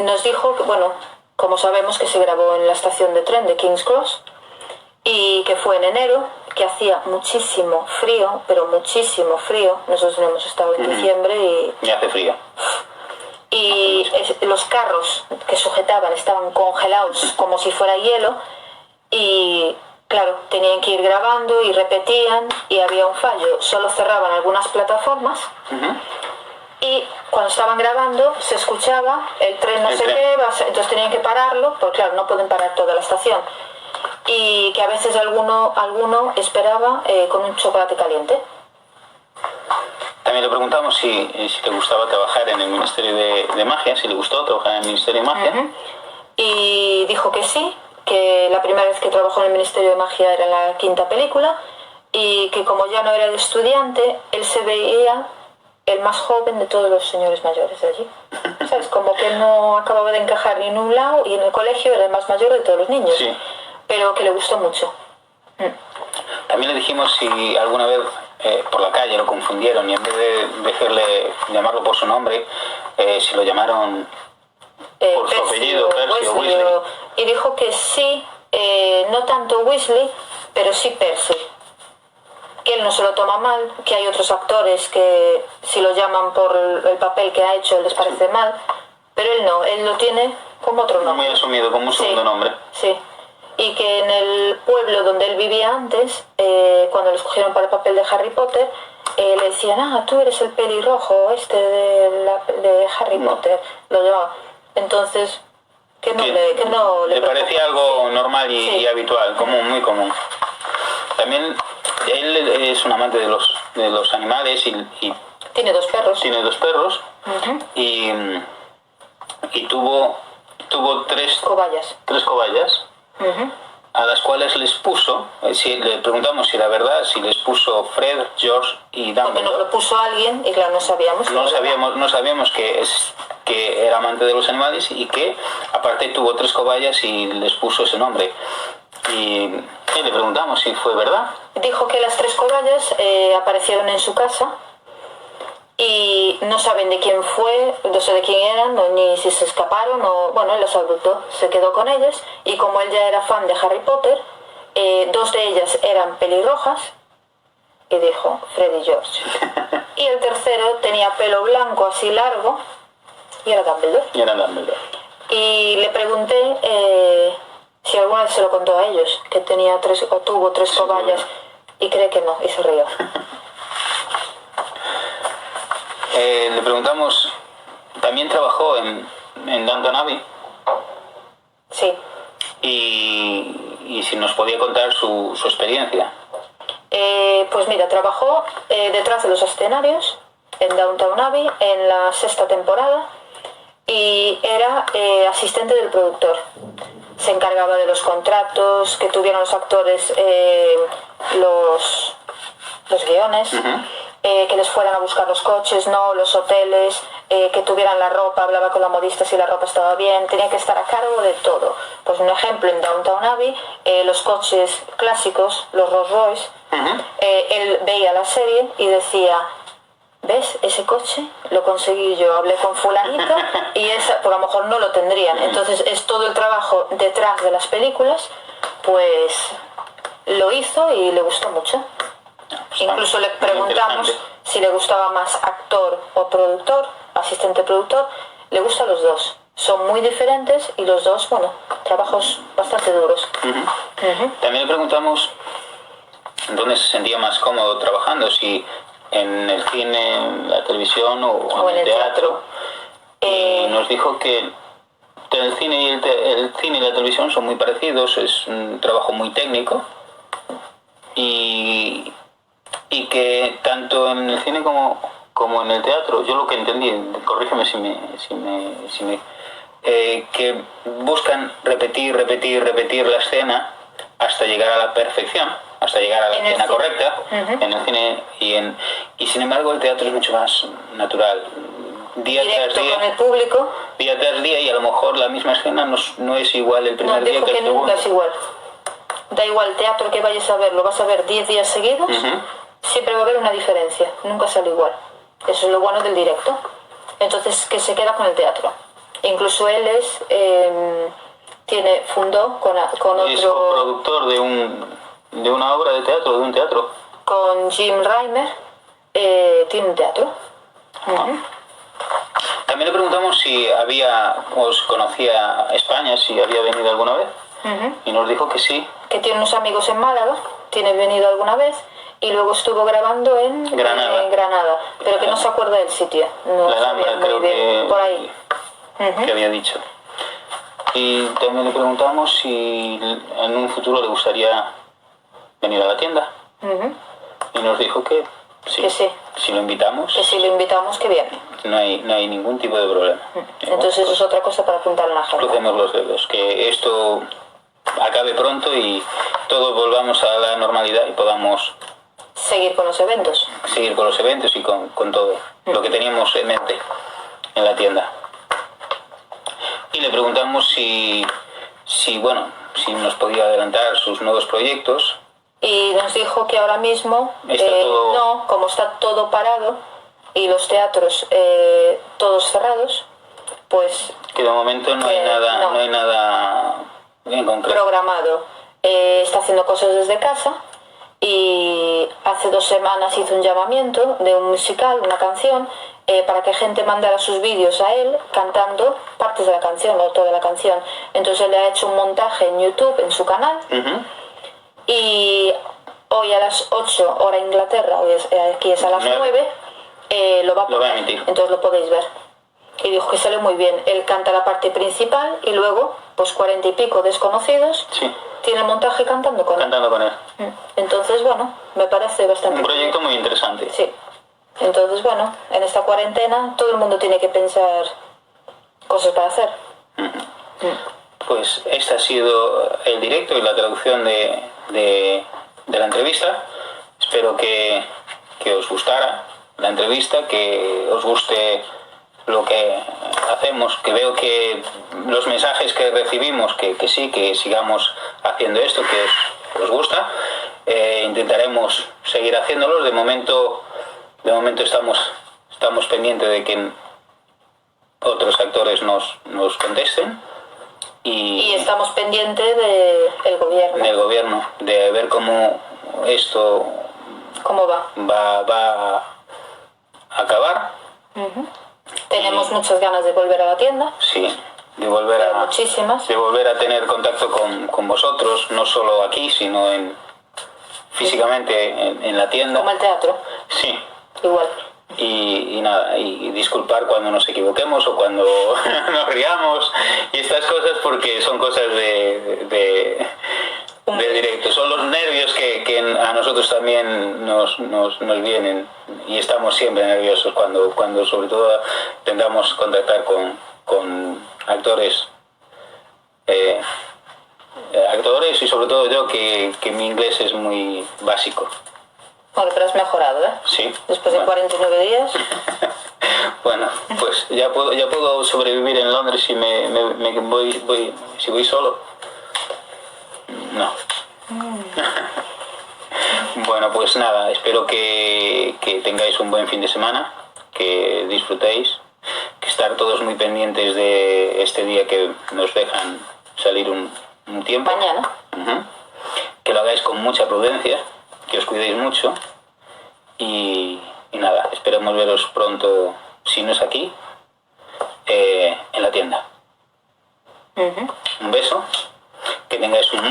Nos dijo que, bueno, como sabemos que se grabó en la estación de tren de King's Cross y que fue en enero, que hacía muchísimo frío, pero muchísimo frío. Nosotros hemos estado en diciembre y hace frío. Y los carros que sujetaban estaban congelados como si fuera hielo y claro, tenían que ir grabando y repetían y había un fallo, solo cerraban algunas plataformas y cuando estaban grabando se escuchaba el tren qué, entonces tenían que pararlo, porque claro, no pueden parar toda la estación y que a veces alguno esperaba con un chocolate caliente. También le preguntamos si le gustaba trabajar en el Ministerio de Magia, si le gustó trabajar en el Ministerio de Magia. Y dijo que sí, que la primera vez que trabajó en el Ministerio de Magia era en la 5ª película y que como ya no era el estudiante, él se veía el más joven de todos los señores mayores de allí. ¿Sabes? Como que no acababa de encajar ni en un lado y en el colegio era el más mayor de todos los niños. Sí. Pero que le gustó mucho. También le dijimos si alguna vez por la calle lo confundieron y en vez de llamarlo por su nombre, si lo llamaron por su apellido, Percy o Weasley. Y dijo que sí, no tanto Weasley, pero sí Percy. Que él no se lo toma mal, que hay otros actores que si lo llaman por el papel que ha hecho les parece mal, pero él no, él lo tiene como otro nombre. Muy asumido, como un segundo nombre. Sí. Y que en el pueblo donde él vivía antes, cuando lo escogieron para el papel de Harry Potter, le decían, tú eres el pelirrojo de Harry Potter, lo llamaban. Entonces, que no le parecía algo normal y habitual, común, muy común. También él es un amante de los animales y tiene 2 perros. Tiene 2 perros y tuvo 3 cobayas. 3 cobayas. A las cuales les puso, le preguntamos si era verdad, si les puso Fred, George y Dumbledore. Porque nos lo puso alguien y claro, no sabíamos. No sabíamos que era amante de los animales y que aparte tuvo 3 cobayas y les puso ese nombre. Y le preguntamos si fue verdad. Dijo que las 3 cobayas aparecieron en su casa y no saben de quién fue, no sé de quién eran, ni si se escaparon o... Bueno, él las adoptó, se quedó con ellas y como él ya era fan de Harry Potter, 2 de ellas eran pelirrojas y dijo Fred y George. y el tercero tenía pelo blanco así largo y era Dumbledore. Y le pregunté si alguna vez se lo contó a ellos, que tenía tuvo tres cobayas, y cree que no, y se rió. Le preguntamos, ¿también trabajó en Downton Abbey? Sí. Y si nos podía contar su experiencia. Pues mira, trabajó detrás de los escenarios en Downton Abbey en la 6ª temporada y era asistente del productor. Se encargaba de los contratos, que tuvieran los actores los guiones, que les fueran a buscar los coches, no los hoteles, que tuvieran la ropa, hablaba con la modista si la ropa estaba bien, tenía que estar a cargo de todo. Pues un ejemplo, en Downton Abbey, los coches clásicos, los Rolls Royce, él veía la serie y decía, ¿ves? Ese coche lo conseguí yo, hablé con fulanito y esa, pues a lo mejor no lo tendrían. Entonces es todo el trabajo detrás de las películas, pues lo hizo y le gustó mucho. Incluso le preguntamos si le gustaba más actor o productor, asistente productor. Le gustan los dos. Son muy diferentes y los dos, bueno, trabajos bastante duros. También le preguntamos dónde se sentía más cómodo trabajando, si en el cine, en la televisión o en el teatro. Y nos dijo que el cine y la televisión son muy parecidos, es un trabajo muy técnico y que tanto en el cine como en el teatro, yo lo que entendí, corrígeme que buscan repetir la escena hasta llegar a la perfección, hasta llegar a la escena correcta en el cine y sin embargo el teatro es mucho más natural, día directo tras día, con el público, día tras día, y a lo mejor la misma escena no es igual el primer día que el segundo. Nunca es igual. Da igual el teatro que vayas a ver, lo vas a ver 10 días seguidos, siempre va a haber una diferencia, nunca sale igual. Eso es lo bueno del directo. Entonces, que se queda con el teatro. Incluso él fundó con otro... Es coproductor de una obra de teatro, de un teatro. Con Jim Reimer, tiene un teatro. También le preguntamos si os conocía España, si había venido alguna vez. Y nos dijo que sí. Que tiene unos amigos en Málaga, tiene venido alguna vez, y luego estuvo grabando en Granada, pero que no se acuerda del sitio. No la Alhambra, creo que por ahí. Que había dicho. Y también le preguntamos si en un futuro le gustaría venir a la tienda. Y nos dijo que sí. Que sí. Si lo invitamos. Que si lo invitamos, que viene. No hay ningún tipo de problema. Entonces eso es otra cosa para apuntar en la agenda. Crucemos los dedos, que esto acabe pronto y todos volvamos a la normalidad y podamos seguir con los eventos. Seguir con los eventos y con todo lo que teníamos en mente en la tienda. Y le preguntamos si nos podía adelantar sus nuevos proyectos. Y nos dijo que ahora mismo no, como está todo parado y los teatros todos cerrados, pues que de momento no hay nada en concreto programado. Está haciendo cosas desde casa y hace 2 semanas hizo un llamamiento de un musical, una canción, para que gente mandara sus vídeos a él cantando partes de la canción o toda la canción. Entonces le ha hecho un montaje en YouTube, en su canal. Y hoy a las 8 hora Inglaterra, aquí es a las 9, lo va a emitir. Entonces lo podéis ver. Y dijo que sale muy bien. Él canta la parte principal y luego, pues 40 y pico desconocidos, tiene el montaje cantando con él. Entonces, bueno, me parece bastante... Un proyecto muy interesante. Sí. Entonces, bueno, en esta cuarentena todo el mundo tiene que pensar cosas para hacer. Pues este ha sido el directo y la traducción de la entrevista. Espero que os gustara la entrevista, que os guste lo que hacemos, que veo que los mensajes que recibimos, que sí, que sigamos haciendo esto, que os gusta. Intentaremos seguir haciéndolos. De momento estamos pendientes de que otros actores nos contesten. Y estamos pendientes del gobierno. De ver cómo esto va acabar. Tenemos muchas ganas de volver a la tienda. Sí, de volver muchísimas. De volver a tener contacto con vosotros, no solo aquí, sino físicamente en la tienda. Como el teatro. Sí. Igual. Y nada, y disculpar cuando nos equivoquemos o cuando nos riamos y estas cosas, porque son cosas de directo. Son los nervios que a nosotros también nos vienen, y estamos siempre nerviosos cuando sobre todo tengamos contactar con actores y sobre todo yo, que mi inglés es muy básico. Bueno, pero has mejorado, ¿eh? Sí. Después de 49 días. Bueno, pues ya puedo sobrevivir en Londres si si voy solo. No. Bueno, pues nada, espero que tengáis un buen fin de semana, que disfrutéis, que estar todos muy pendientes de este día que nos dejan salir un tiempo. Mañana. Que lo hagáis con mucha prudencia, que os cuidéis mucho y nada, esperemos veros pronto, si no es aquí, en la tienda. Un beso, que tengáis un